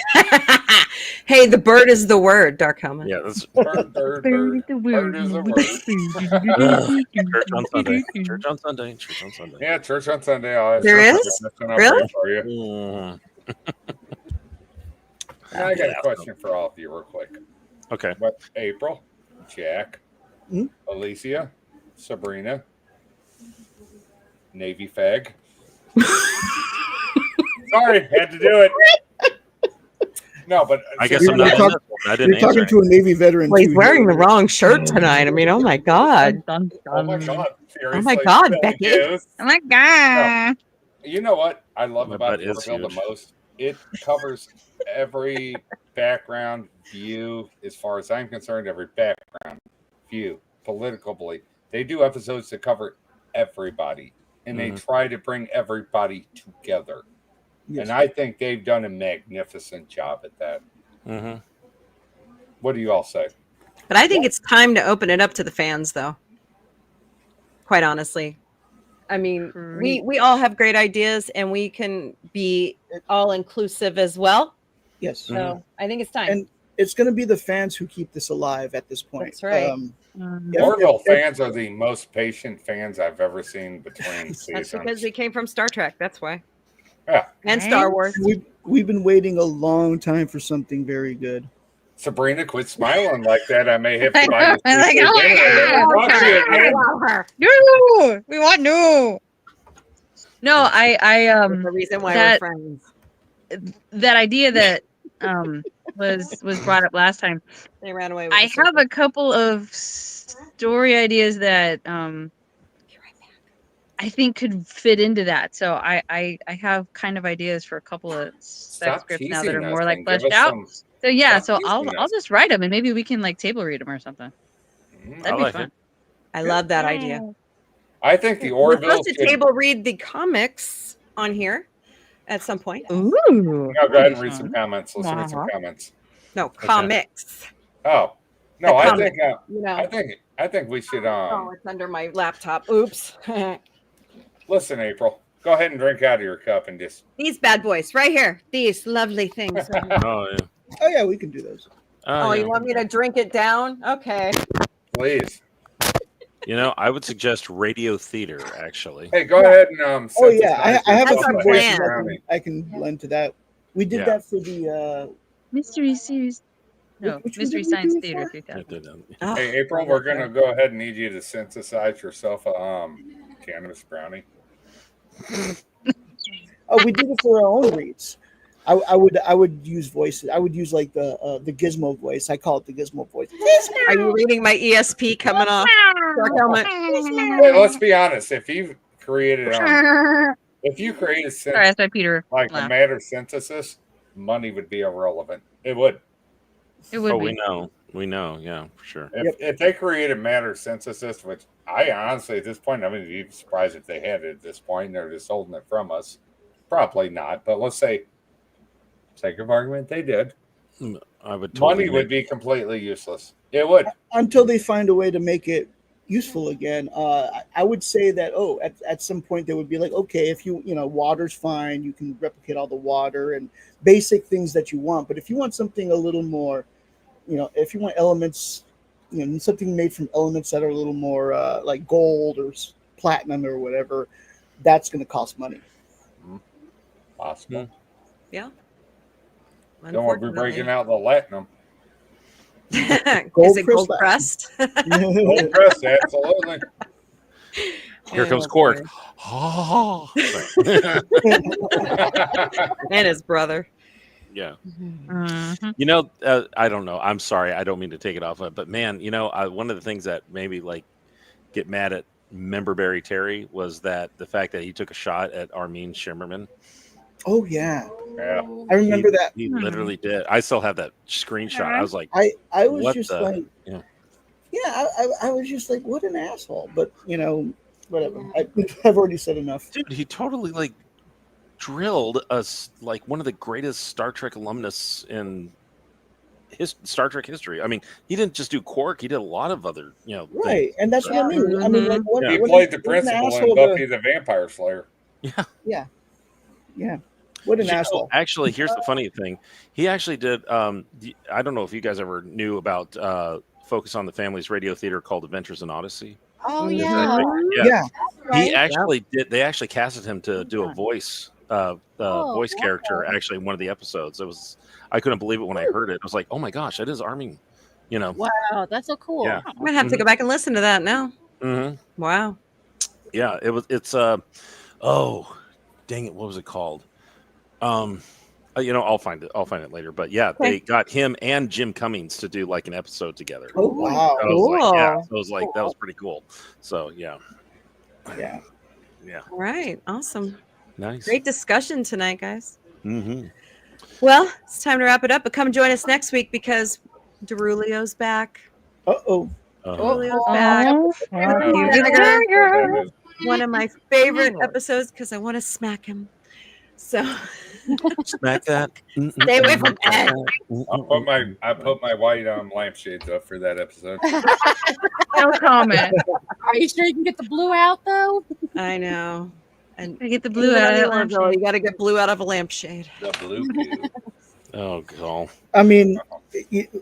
Hey, the bird is the word, Dark Helmet. Yeah. That's Bird. Bird is a word. church on Sunday. Church on Sunday. Church on Sunday. Yeah, church on Sunday. I'll have There some is? forgiveness and I'll Really? pray for you. Mm. Now I got Yeah. a question for all of you, real quick. Okay. What? April, Jack, Hmm? Alicia, Sabrina, Navy fag. Sorry, had to do it. No, but I guess You're I'm not. talking- on this one. I didn't You're talking answer to a Navy veteran. Well, he's too. wearing the wrong shirt tonight. I mean, oh my god. Dun, dun, oh my dun. god, seriously, Oh my God, Billy Becky. Goose. Oh my god. You know what I love My about butt the is Orville the huge. most? It covers every background view, as far as I'm concerned, every background view, political belief. They do episodes that cover everybody, and they try to bring everybody together. Yes. And I think they've done a magnificent job at that. Mm-hmm. What do you all say? But I think it's time to open it up to the fans, though. Quite honestly. I mean, we all have great ideas, and we can be all inclusive as well. Yes. So I think it's time. And it's going to be the fans who keep this alive at this point. That's right. Yeah, Orville fans are the most patient fans I've ever seen between That's seasons. because they came from Star Trek. That's why. Yeah. And Star Wars. We've been waiting a long time for something very good. Sabrina, quit smiling like that. I may have to buy you I'm like, dinner oh my and never God. talk to you again. No, we want no. No, There's the reason why that- we're friends. that idea that was brought up last time. They ran away with I the have circle. a couple of story ideas that I think could fit into that. So I have kind of ideas for a couple of spec Stop scripts now that teasing are us more like and give fleshed us out. some. So yeah, stop so teasing I'll us. just write them and maybe we can like table read them or something. That'd I be like fun. it. I love that idea. I think the We're Orville. supposed to table read the comics on here at some point. Ooh. No, go ahead and read some comments. Let's read some Uh-huh. comments. No, comics. Oh no, The I comic, think. You know. I think we should. Oh, it's under my laptop. Oops. Listen, April. Go ahead and drink out of your cup and just. These bad boys right here. These lovely things. Right here. Oh yeah. Oh yeah, we can do those. Oh, Yeah. you want me to drink it down? Okay. Please. You know, I would suggest radio theater. Actually. Hey, go ahead and Oh yeah, I have a That's few our voices plan. I can lend to that. We did Yeah. that for the Mystery series. No, Which one Mystery did we Science do Theater before? 3000. Oh, Hey, April, we're gonna go ahead and need you to synthesize yourself a cannabis brownie. we did it for our own reads. I would use voices. I would use like the Gizmo voice. I call it the Gizmo voice. Are you reading my ESP coming off? Dark Helmet. Hey, let's be honest. If you created Sorry, synth that's why Peter like the laughed. matter synthesis, money would be irrelevant. It would. It would Oh, be. we know, yeah, for sure. If they created matter synthesis, which I honestly at this point, I mean, you'd be surprised if they had it at this point. They're just holding it from us. Probably not, but let's say, sake of argument, they did. I would totally Money would be completely useless. It would. Until they find a way to make it useful again. I would say that at some point they would be like, okay, if water's fine, you can replicate all the water and basic things that you want. But if you want something a little more, if you want elements, something made from elements that are a little more like gold or platinum or whatever, that's going to cost money. Possible. Yeah. Don't want to be breaking out the latinum. Is it gold pressed? Gold pressed, absolutely. Here comes Cork. Oh. And his brother. Yeah. Mm-hmm. I don't know. I'm sorry. I don't mean to take it off. But man, one of the things that maybe like get mad at Memberberry Terry was that the fact that he took a shot at Armin Shimmerman. Oh yeah. Yeah. I remember that. He literally did. I still have that screenshot. I was like, I was what just the? like, Yeah. I was just like, what an asshole. But whatever. I've already said enough. Dude, he totally like drilled us like one of the greatest Star Trek alumnus in his Star Trek history. I mean, he didn't just do Quark; he did a lot of other, Right, things. and that's what I mean. I mean, like, He played the principal in Buffy the Vampire Slayer. Yeah. What an asshole. Actually, here's the funny thing: he actually did. I don't know if you guys ever knew about Focus on the Family's radio theater called Adventures in Odyssey. Oh Is that yeah. right? Yeah. Right. He actually did. They actually casted him to do a voice, voice wow. character. Actually, in one of the episodes, it was. I couldn't believe it when I heard it. I was like, "Oh my gosh, that is Armin!" Wow, that's so cool. Yeah. I'm gonna have to go back and listen to that now. Mm-hmm. Wow. Yeah, it was. It's oh, dang it! What was it called? I'll find it. I'll find it later. But yeah, they got him and Jim Cummings to do like an episode together. Oh wow. I was like, yeah. Cool. So it was like that was pretty cool. So yeah. Yeah. All right. Awesome. Nice. Great discussion tonight, guys. Mm-hmm. Well, it's time to wrap it up, but come join us next week because Derulio's back. Uh-oh. Derulio's back. One of my favorite episodes because I want to smack him. So Smack that. stay away from Ed. I put my white lampshades up for that episode. No comment. Are you sure you can get the blue out though? I know. And I get the blue out of the Orville, lampshade. you got to get blue out of a lampshade. The blue cube. Oh god. I mean,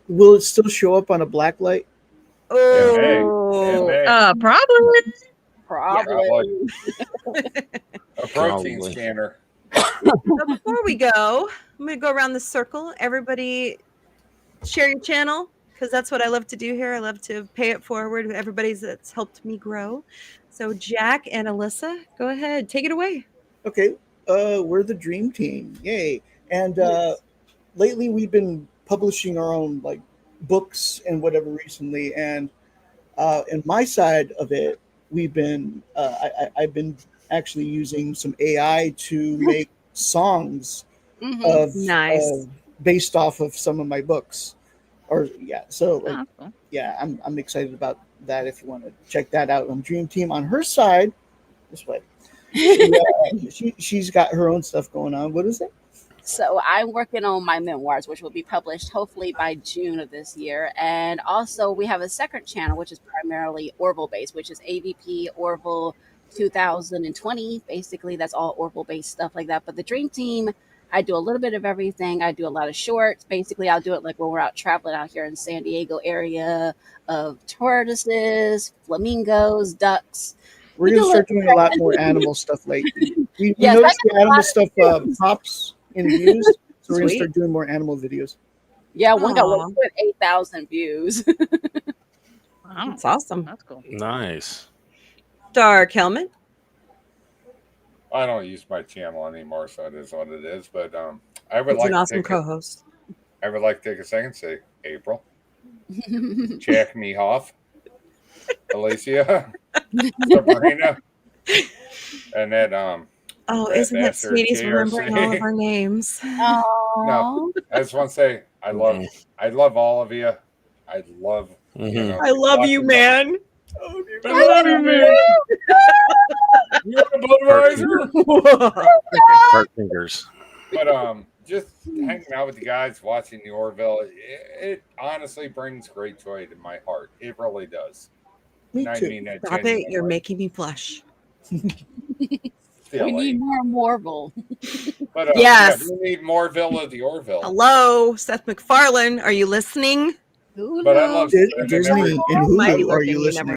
will it still show up on a black light? Oh, Probably. Probably. A protein Probably. scanner. so before we go, I'm going to go around the circle. Everybody share your channel because that's what I love to do here. I love to pay it forward. Everybody's that's helped me grow. So Jack and Alyssa, go ahead. Take it away. Okay. We're the Dream Team. Yay. And lately we've been publishing our own like books and whatever recently. And in my side of it, we've been I've been actually using some AI to make songs of Nice. based off of some of my books. Or so like, Oh, cool. yeah, I'm excited about that. If you want to check that out on Dream Team, on her side, this way, she's got her own stuff going on. What is it? So I'm working on my memoirs, which will be published hopefully by June of this year. And also we have a second channel, which is primarily Orville based, which is AVP Orville 2020. Basically, that's all Orville based stuff like that. But the Dream Team, I do a little bit of everything. I do a lot of shorts. Basically, I'll do it like when we're out traveling out here in San Diego area of tortoises, flamingos, ducks. We're going to start doing a lot more animal stuff lately. We Yes, noticed I the animal stuff pops in views, so we're going to Sweet. start doing more animal videos. Yeah, one got Aw. 1,800 views. Wow. That's awesome. That's cool. Nice. Dark Helmet. I don't use my channel anymore, so it is what it is. But I would It's like an awesome to take co-host. I would like to take a second and say April, Jack Mehoff, Alicia, Sabrina, and then Oh, Red isn't that Bastard sweeties remembering all of JRC. our names? No, I just want to say I love all of you. I love Mhm. I love you, man. I love you, man. You're a Budweiser. Heart fingers. But just hanging out with you guys, watching the Orville, it honestly brings great joy to my heart. It really does. Me And I too. mean that Stop it! genuinely. You're making me blush. We Silly. need more Marvel. But Yes. yeah, we need more Villa of the Orville. Hello, Seth MacFarlane. Are you listening? Who But I knows? love Disney and Might be Hulu, are you working, you never listening?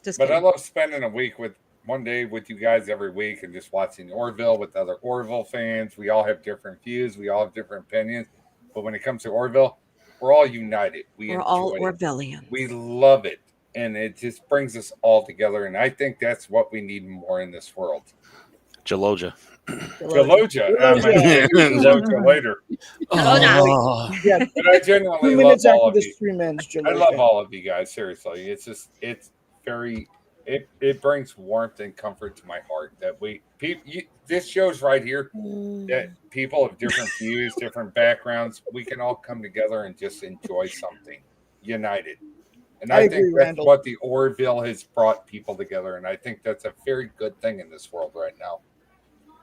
Just But I kidding. love spending a week with one day with you guys every week and just watching Orville with other Orville fans. We all have different views. We all have different opinions. But when it comes to Orville, we're all united. We're all enjoy it. Orvillians. We love it. And it just brings us all together. And I think that's what we need more in this world. Jaloja. Jaloja. I might say Jaloja later. Oh. Yeah, But I genuinely 2 love minutes all after of this you. 3 minutes, I love all of you guys. Seriously. It's very, it brings warmth and comfort to my heart that this shows right here that people of different views, different backgrounds, we can all come together and just enjoy something united. And I think agree, that's Randall. what the Orville has brought people together. And I think that's a very good thing in this world right now.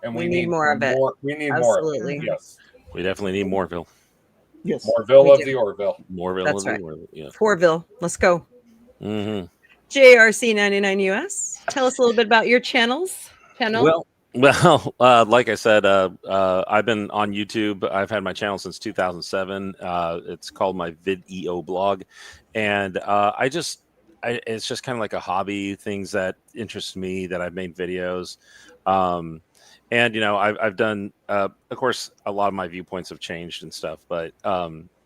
And We need more of it. We need more of Absolutely. it. Yes. We definitely need Moreville. Yes. Moreville We of do. the Orville. Moreville. That's of right. Moreville, yeah. Orville. Let's go. Mm-hmm. JRC99US. Tell us a little bit about your channel. Well, like I said, I've been on YouTube. I've had my channel since 2007. It's called my VidEO blog, and it's just kind of like a hobby, things that interest me that I've made videos. And I've done, of course, a lot of my viewpoints have changed and stuff, but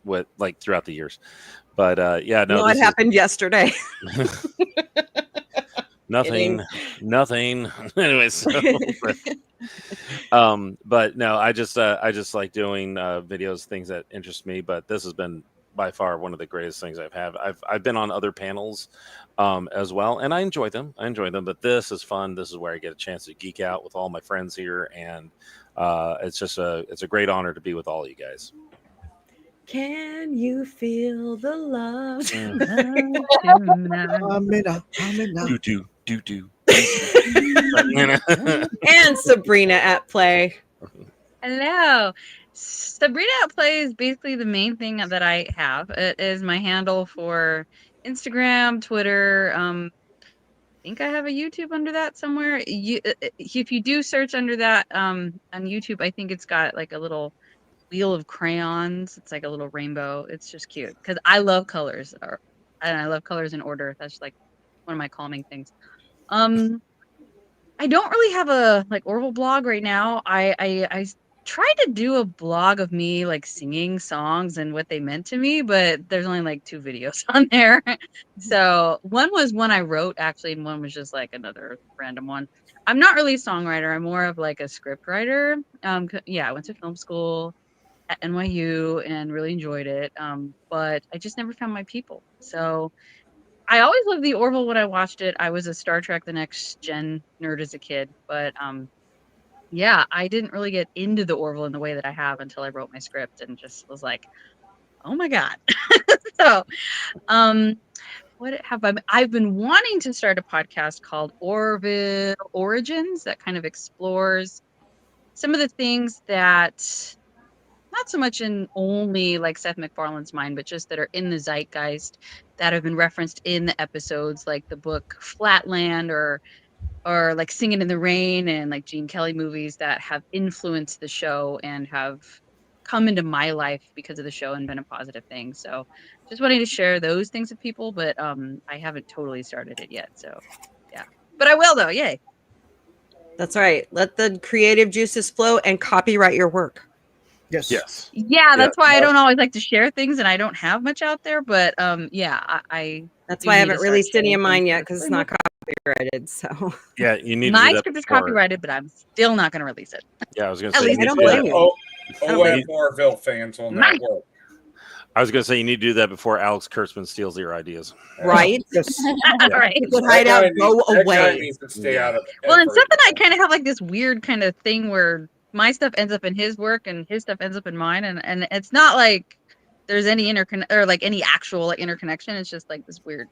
with like throughout the years. But No, it happened yesterday. Nothing. Anyways, so, but no, I just like doing videos, things that interest me. But this has been by far one of the greatest things I've had. I've been on other panels as well, and I enjoy them. But this is fun. This is where I get a chance to geek out with all my friends here, and it's a great honor to be with all you guys. Can you feel the love? Do. And Sabrina at play. Hello. Sabrina at play is basically the main thing that I have. It is my handle for Instagram, Twitter. I think I have a YouTube under that somewhere. If you do search under that on YouTube, I think it's got like a little wheel of crayons. It's like a little rainbow. It's just cute because I love colors, and I love colors in order. That's like one of my calming things. I don't really have a like Orville blog right now. I tried to do a blog of me like singing songs and what they meant to me, but there's only like 2 videos on there. So one was one I wrote actually, and one was just like another random one. I'm not really a songwriter. I'm more of like a script writer. Yeah, I went to film school at NYU and really enjoyed it. But I just never found my people. So I always loved the Orville when I watched it. I was a Star Trek The Next Gen nerd as a kid, but yeah, I didn't really get into the Orville in the way that I have until I wrote my script and just was like, oh my God. So what have I've been wanting to start a podcast called Orville Origins that kind of explores some of the things that not so much in only like Seth MacFarlane's mind, but just that are in the zeitgeist that have been referenced in the episodes, like the book Flatland or like Singing in the Rain and like Gene Kelly movies that have influenced the show and have come into my life because of the show and been a positive thing. So just wanting to share those things with people, but I haven't totally started it yet. So yeah, but I will though. Yay. That's right. Let the creative juices flow and copyright your work. Yes. Yeah, that's why I don't always like to share things and I don't have much out there, but yeah, I That's do why I need haven't to start released any sharing of mine things yet with because it's more not copyrighted. So Yeah, you need my to do that script is before- copyrighted, but I'm still not going to release it. Yeah, I was going At to say. least you I need don't to do blame that- you. OF Orville fans will not work. I was going to say you need to do that before Alex Kurtzman steals your ideas. right? Yes. Right. Would hide out, go That guy away. needs to stay out of Well, and every- something I kind of have like this weird kind of thing where my stuff ends up in his work and his stuff ends up in mine, and it's not like there's any any actual like interconnection. It's just like this weird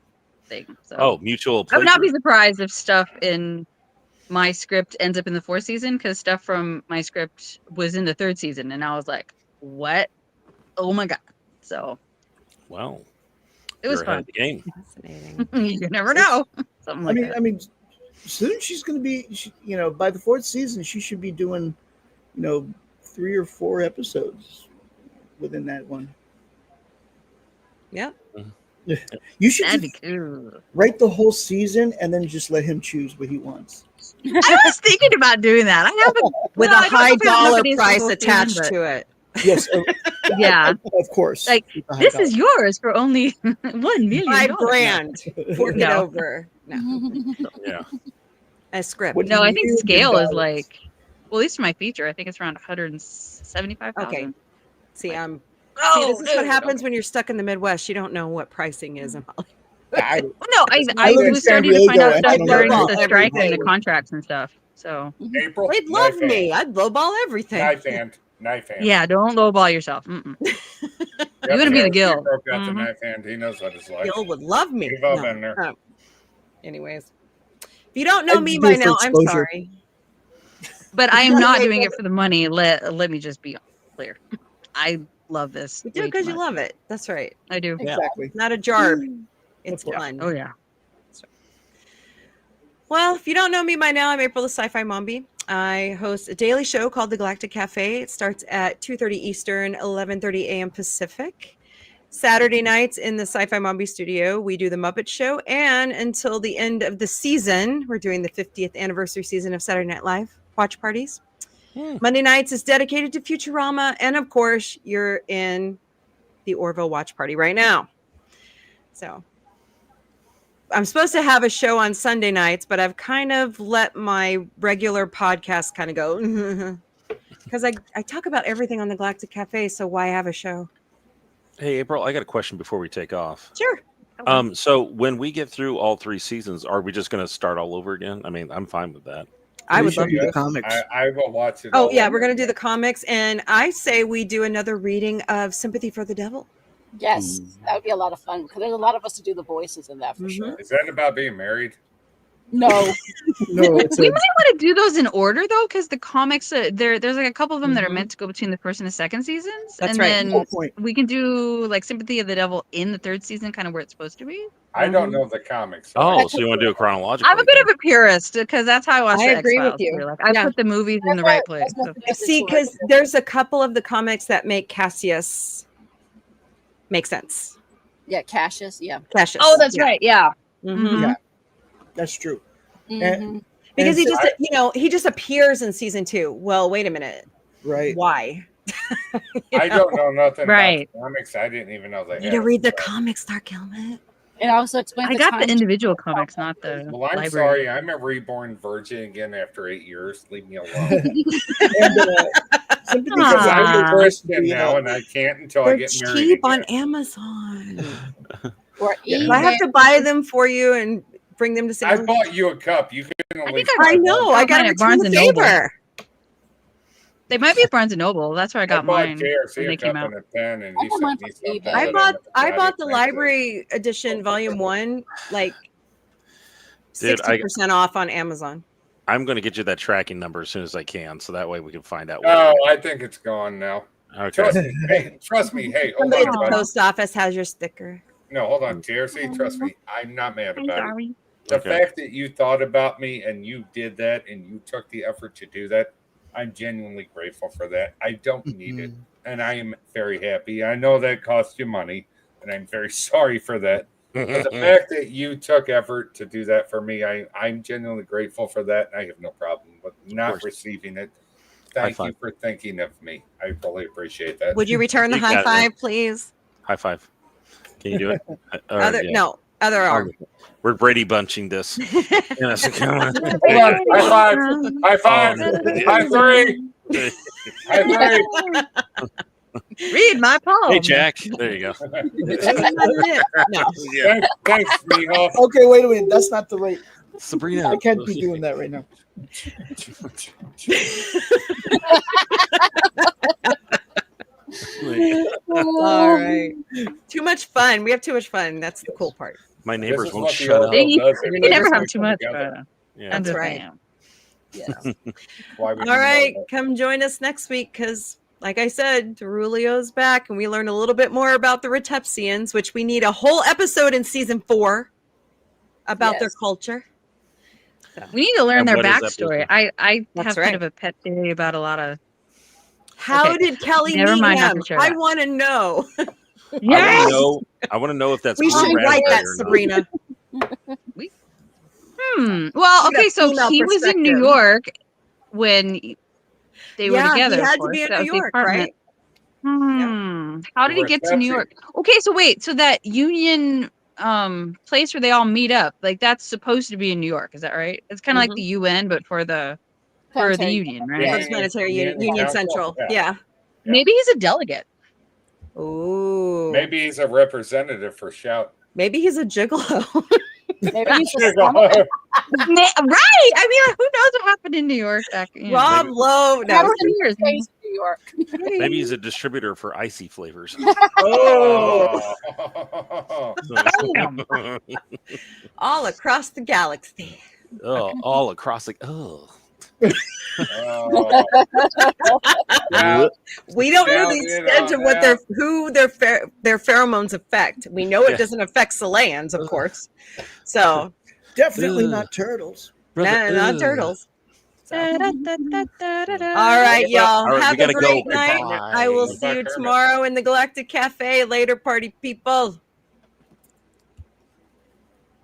thing. So Oh, mutual I would not be plagiarism. surprised if stuff in my script ends up in the 4th season because stuff from my script was in the 3rd season, and I was like, "What? Oh my god!" So Wow. it was You're ahead fun. of the game. Fascinating. You never know. Something like that. I mean, soon she's going to be, by the 4th season, she should be doing, 3 or 4 episodes within that one. Yeah. You should That'd be just cool. write the whole season and then just let him choose what he wants. I was thinking about doing that. I haven't With well, a I don't know high if I have dollar enough ideas for the price whole attached season, to it. Yes, Yeah. of course. Like, With the high this dollar. is yours for only $1 million. $5,000. Fork it No. over. No. Yeah. A script. What No, I think $1 scale million. is like, well, at least for my feature, I think it's around 175,000. Okay. See, Like, see, Oh, this is what dude, happens okay. when you're stuck in the Midwest. You don't know what pricing is in Hollywood. I, No, I I live in was San starting to find Diego, out and I stuff don't during know the every strike and the day. contracts and stuff. So April. They'd love knife me. hand. I'd lowball everything. Knife hand. Knife hand. yeah, don't lowball yourself. Mm-mm. Yep, You wanna be the Travis Guild. Broke out the Mhm. knife hand. He knows what it's like. Gil would love me. We've all No. been there. Anyways, if you don't know I'd me do by it for now, I'm exposure. sorry. But I am gotta not wait doing for it for the money. Let me just be clear. I love this. You do it way because too you much. love it. That's right. I do. exactly. Not a jarb. It's course. fun. Oh yeah. Well, if you don't know me by now, I'm April the Sci Fi Mombie. I host a daily show called The Galactic Cafe. It starts at 2:30 Eastern, 11:30 a.m. Pacific. Saturday nights in the Sci Fi Mombie Studio, we do The Muppet Show. And until the end of the season, we're doing the 50th anniversary season of Saturday Night Live watch parties. Monday nights is dedicated to Futurama. And of course, you're in the Orville watch party right now. So I'm supposed to have a show on Sunday nights, but I've kind of let my regular podcast kind of go because I talk about everything on the Galactic Cafe. So why have a show? Hey, April, I got a question before we take off. Sure. So when we get through all 3 seasons, are we just going to start all over again? I mean, I'm fine with that. I We would should love do to. the comics. I will watch it. Oh all yeah, over we're gonna do again. the comics, and I say we do another reading of Sympathy for the Devil. Yes, that would be a lot of fun because there's a lot of us to do the voices in that for sure. Is that about being married? No, No, it's We a, might want to do those in order though, because the comics there's like a couple of them that are Mhm. meant to go between the 1st and the 2nd seasons, That's and right. then good point. we can do like Sympathy of the Devil in the 3rd season, kind of where it's supposed to be. I don't know the comics. so Oh, I- so you want to do it chronologically? I'm a bit of a purist because that's how I watch I the agree with X-Files, you. too. Like I Yeah. put the movies in the right place. So. See, because there's a couple of the comics that make Cassius make sense. yeah, Cassius, yeah. Cassius. Oh, that's right. Yeah. Mhm. Yeah, that's true. Mhm. Because he And just, he just appears in season 2. Well, wait a minute. right. Why? I don't know nothing Right. about the comics. I didn't even know they You need had to them. read the comics, Dark Helmet. And also explain I the got time the individual comics, not the Well, I'm library. sorry. I'm a reborn virgin again after 8 years. Leave me alone. And Sympathy for Because I'm a Ah. Christian Yeah. now, and I can't until I They're get married. cheap again. on Amazon. or Yeah. I have eBay. to buy them for you and bring them to I Sam. bought you a cup. You can only. think I I know. I got to mine at return Barnes the and Noble. favor. They might be at Barnes and Noble. That's where I got bought mine JRC when they a came cup out. and a pen, and I he got mine sent me from something. eBay. I that bought never I got bought it. the Thank you. library edition volume 1 like Dude, 60% off on Amazon. I'm going to get you that tracking number as soon as I can, so that way we can find out. Oh, I think it's gone now. Okay. Trust me. Hey, trust me. Hey, hold Somebody on. at the buddy. post office has your sticker. No, hold on. JRC, trust me. I'm not mad I'm about it. sorry. The Okay. fact that you thought about me and you did that and you took the effort to do that, I'm genuinely grateful for that. I don't need it, and I am very happy. I know that cost you money, and I'm very sorry for that. But the fact that you took effort to do that for me, I'm genuinely grateful for that. I have no problem with not course. receiving it. High Thank you five. for thinking of me. I really appreciate that. Would you return the You high got it. five, please? High five. Can you do it? Other Yeah. no, other arm. We're Brady bunching this. Yes, come on. Hold on. High five. High five. Oh, High three. High three. Read my poem. Hey, Jack. There you go. No. Yeah. Thanks, Mijo. Okay, wait a minute. That's not the right. Sabrina. I can't be doing that right now. All right. Too much fun. We have too much fun. That's the cool part. My This neighbors is won't what the shut up. Orville does. You Everybody never have comes too much together. fun. Yeah. That's That's right. right. Yes. Why we All need more right, of it. come join us next week because, like I said, Terulio's back and we learn a little bit more about the Retepsians, which we need a whole episode in season 4 about their Yes. culture. We need to learn And their what is that backstory. business? I That's have a right. bit of a pet theory about a lot of. How Okay, did Kelly never meet mind, not him? to share I that. want to know. Yes. I want to know if that's We blue should write raspberry that, or not. Sabrina. Well, Get a okay, so female he was in New perspective. York when they were Yeah, together. he Of had to course, be in that New was the York, apartment. right? How did he get to New York? Okay, so wait, so that Union place where they all meet up, like that's supposed to be in New York, is that right? It's kind of like the UN, but for the Planetary- Union, right? Yeah. For the Planetary Union Union Council? Central. Yeah. Yeah. Maybe he's a delegate. Ooh. Maybe he's a representative for Shout. Maybe he's a gigolo. Maybe he's a Gigolo. stomach. Right. I mean, who knows what happened in New York back, Rob Lowe. No. Never years. in New York. Maybe he's a distributor for icy flavors. Oh. Oh. All across the galaxy. Oh, all across the. Oh. Oh. Yeah. We don't know the Sounded extent of on what that. their pheromones affect. We know it Yeah. doesn't affect Salayans, of course. So, Definitely Ugh. not turtles. Brother, not ugh. turtles. So. All All right, y'all. All right, we Have a gotta great go. night. Bye. I will Goodbye, see you Kermit. tomorrow in the Galactic Cafe. Later, party people.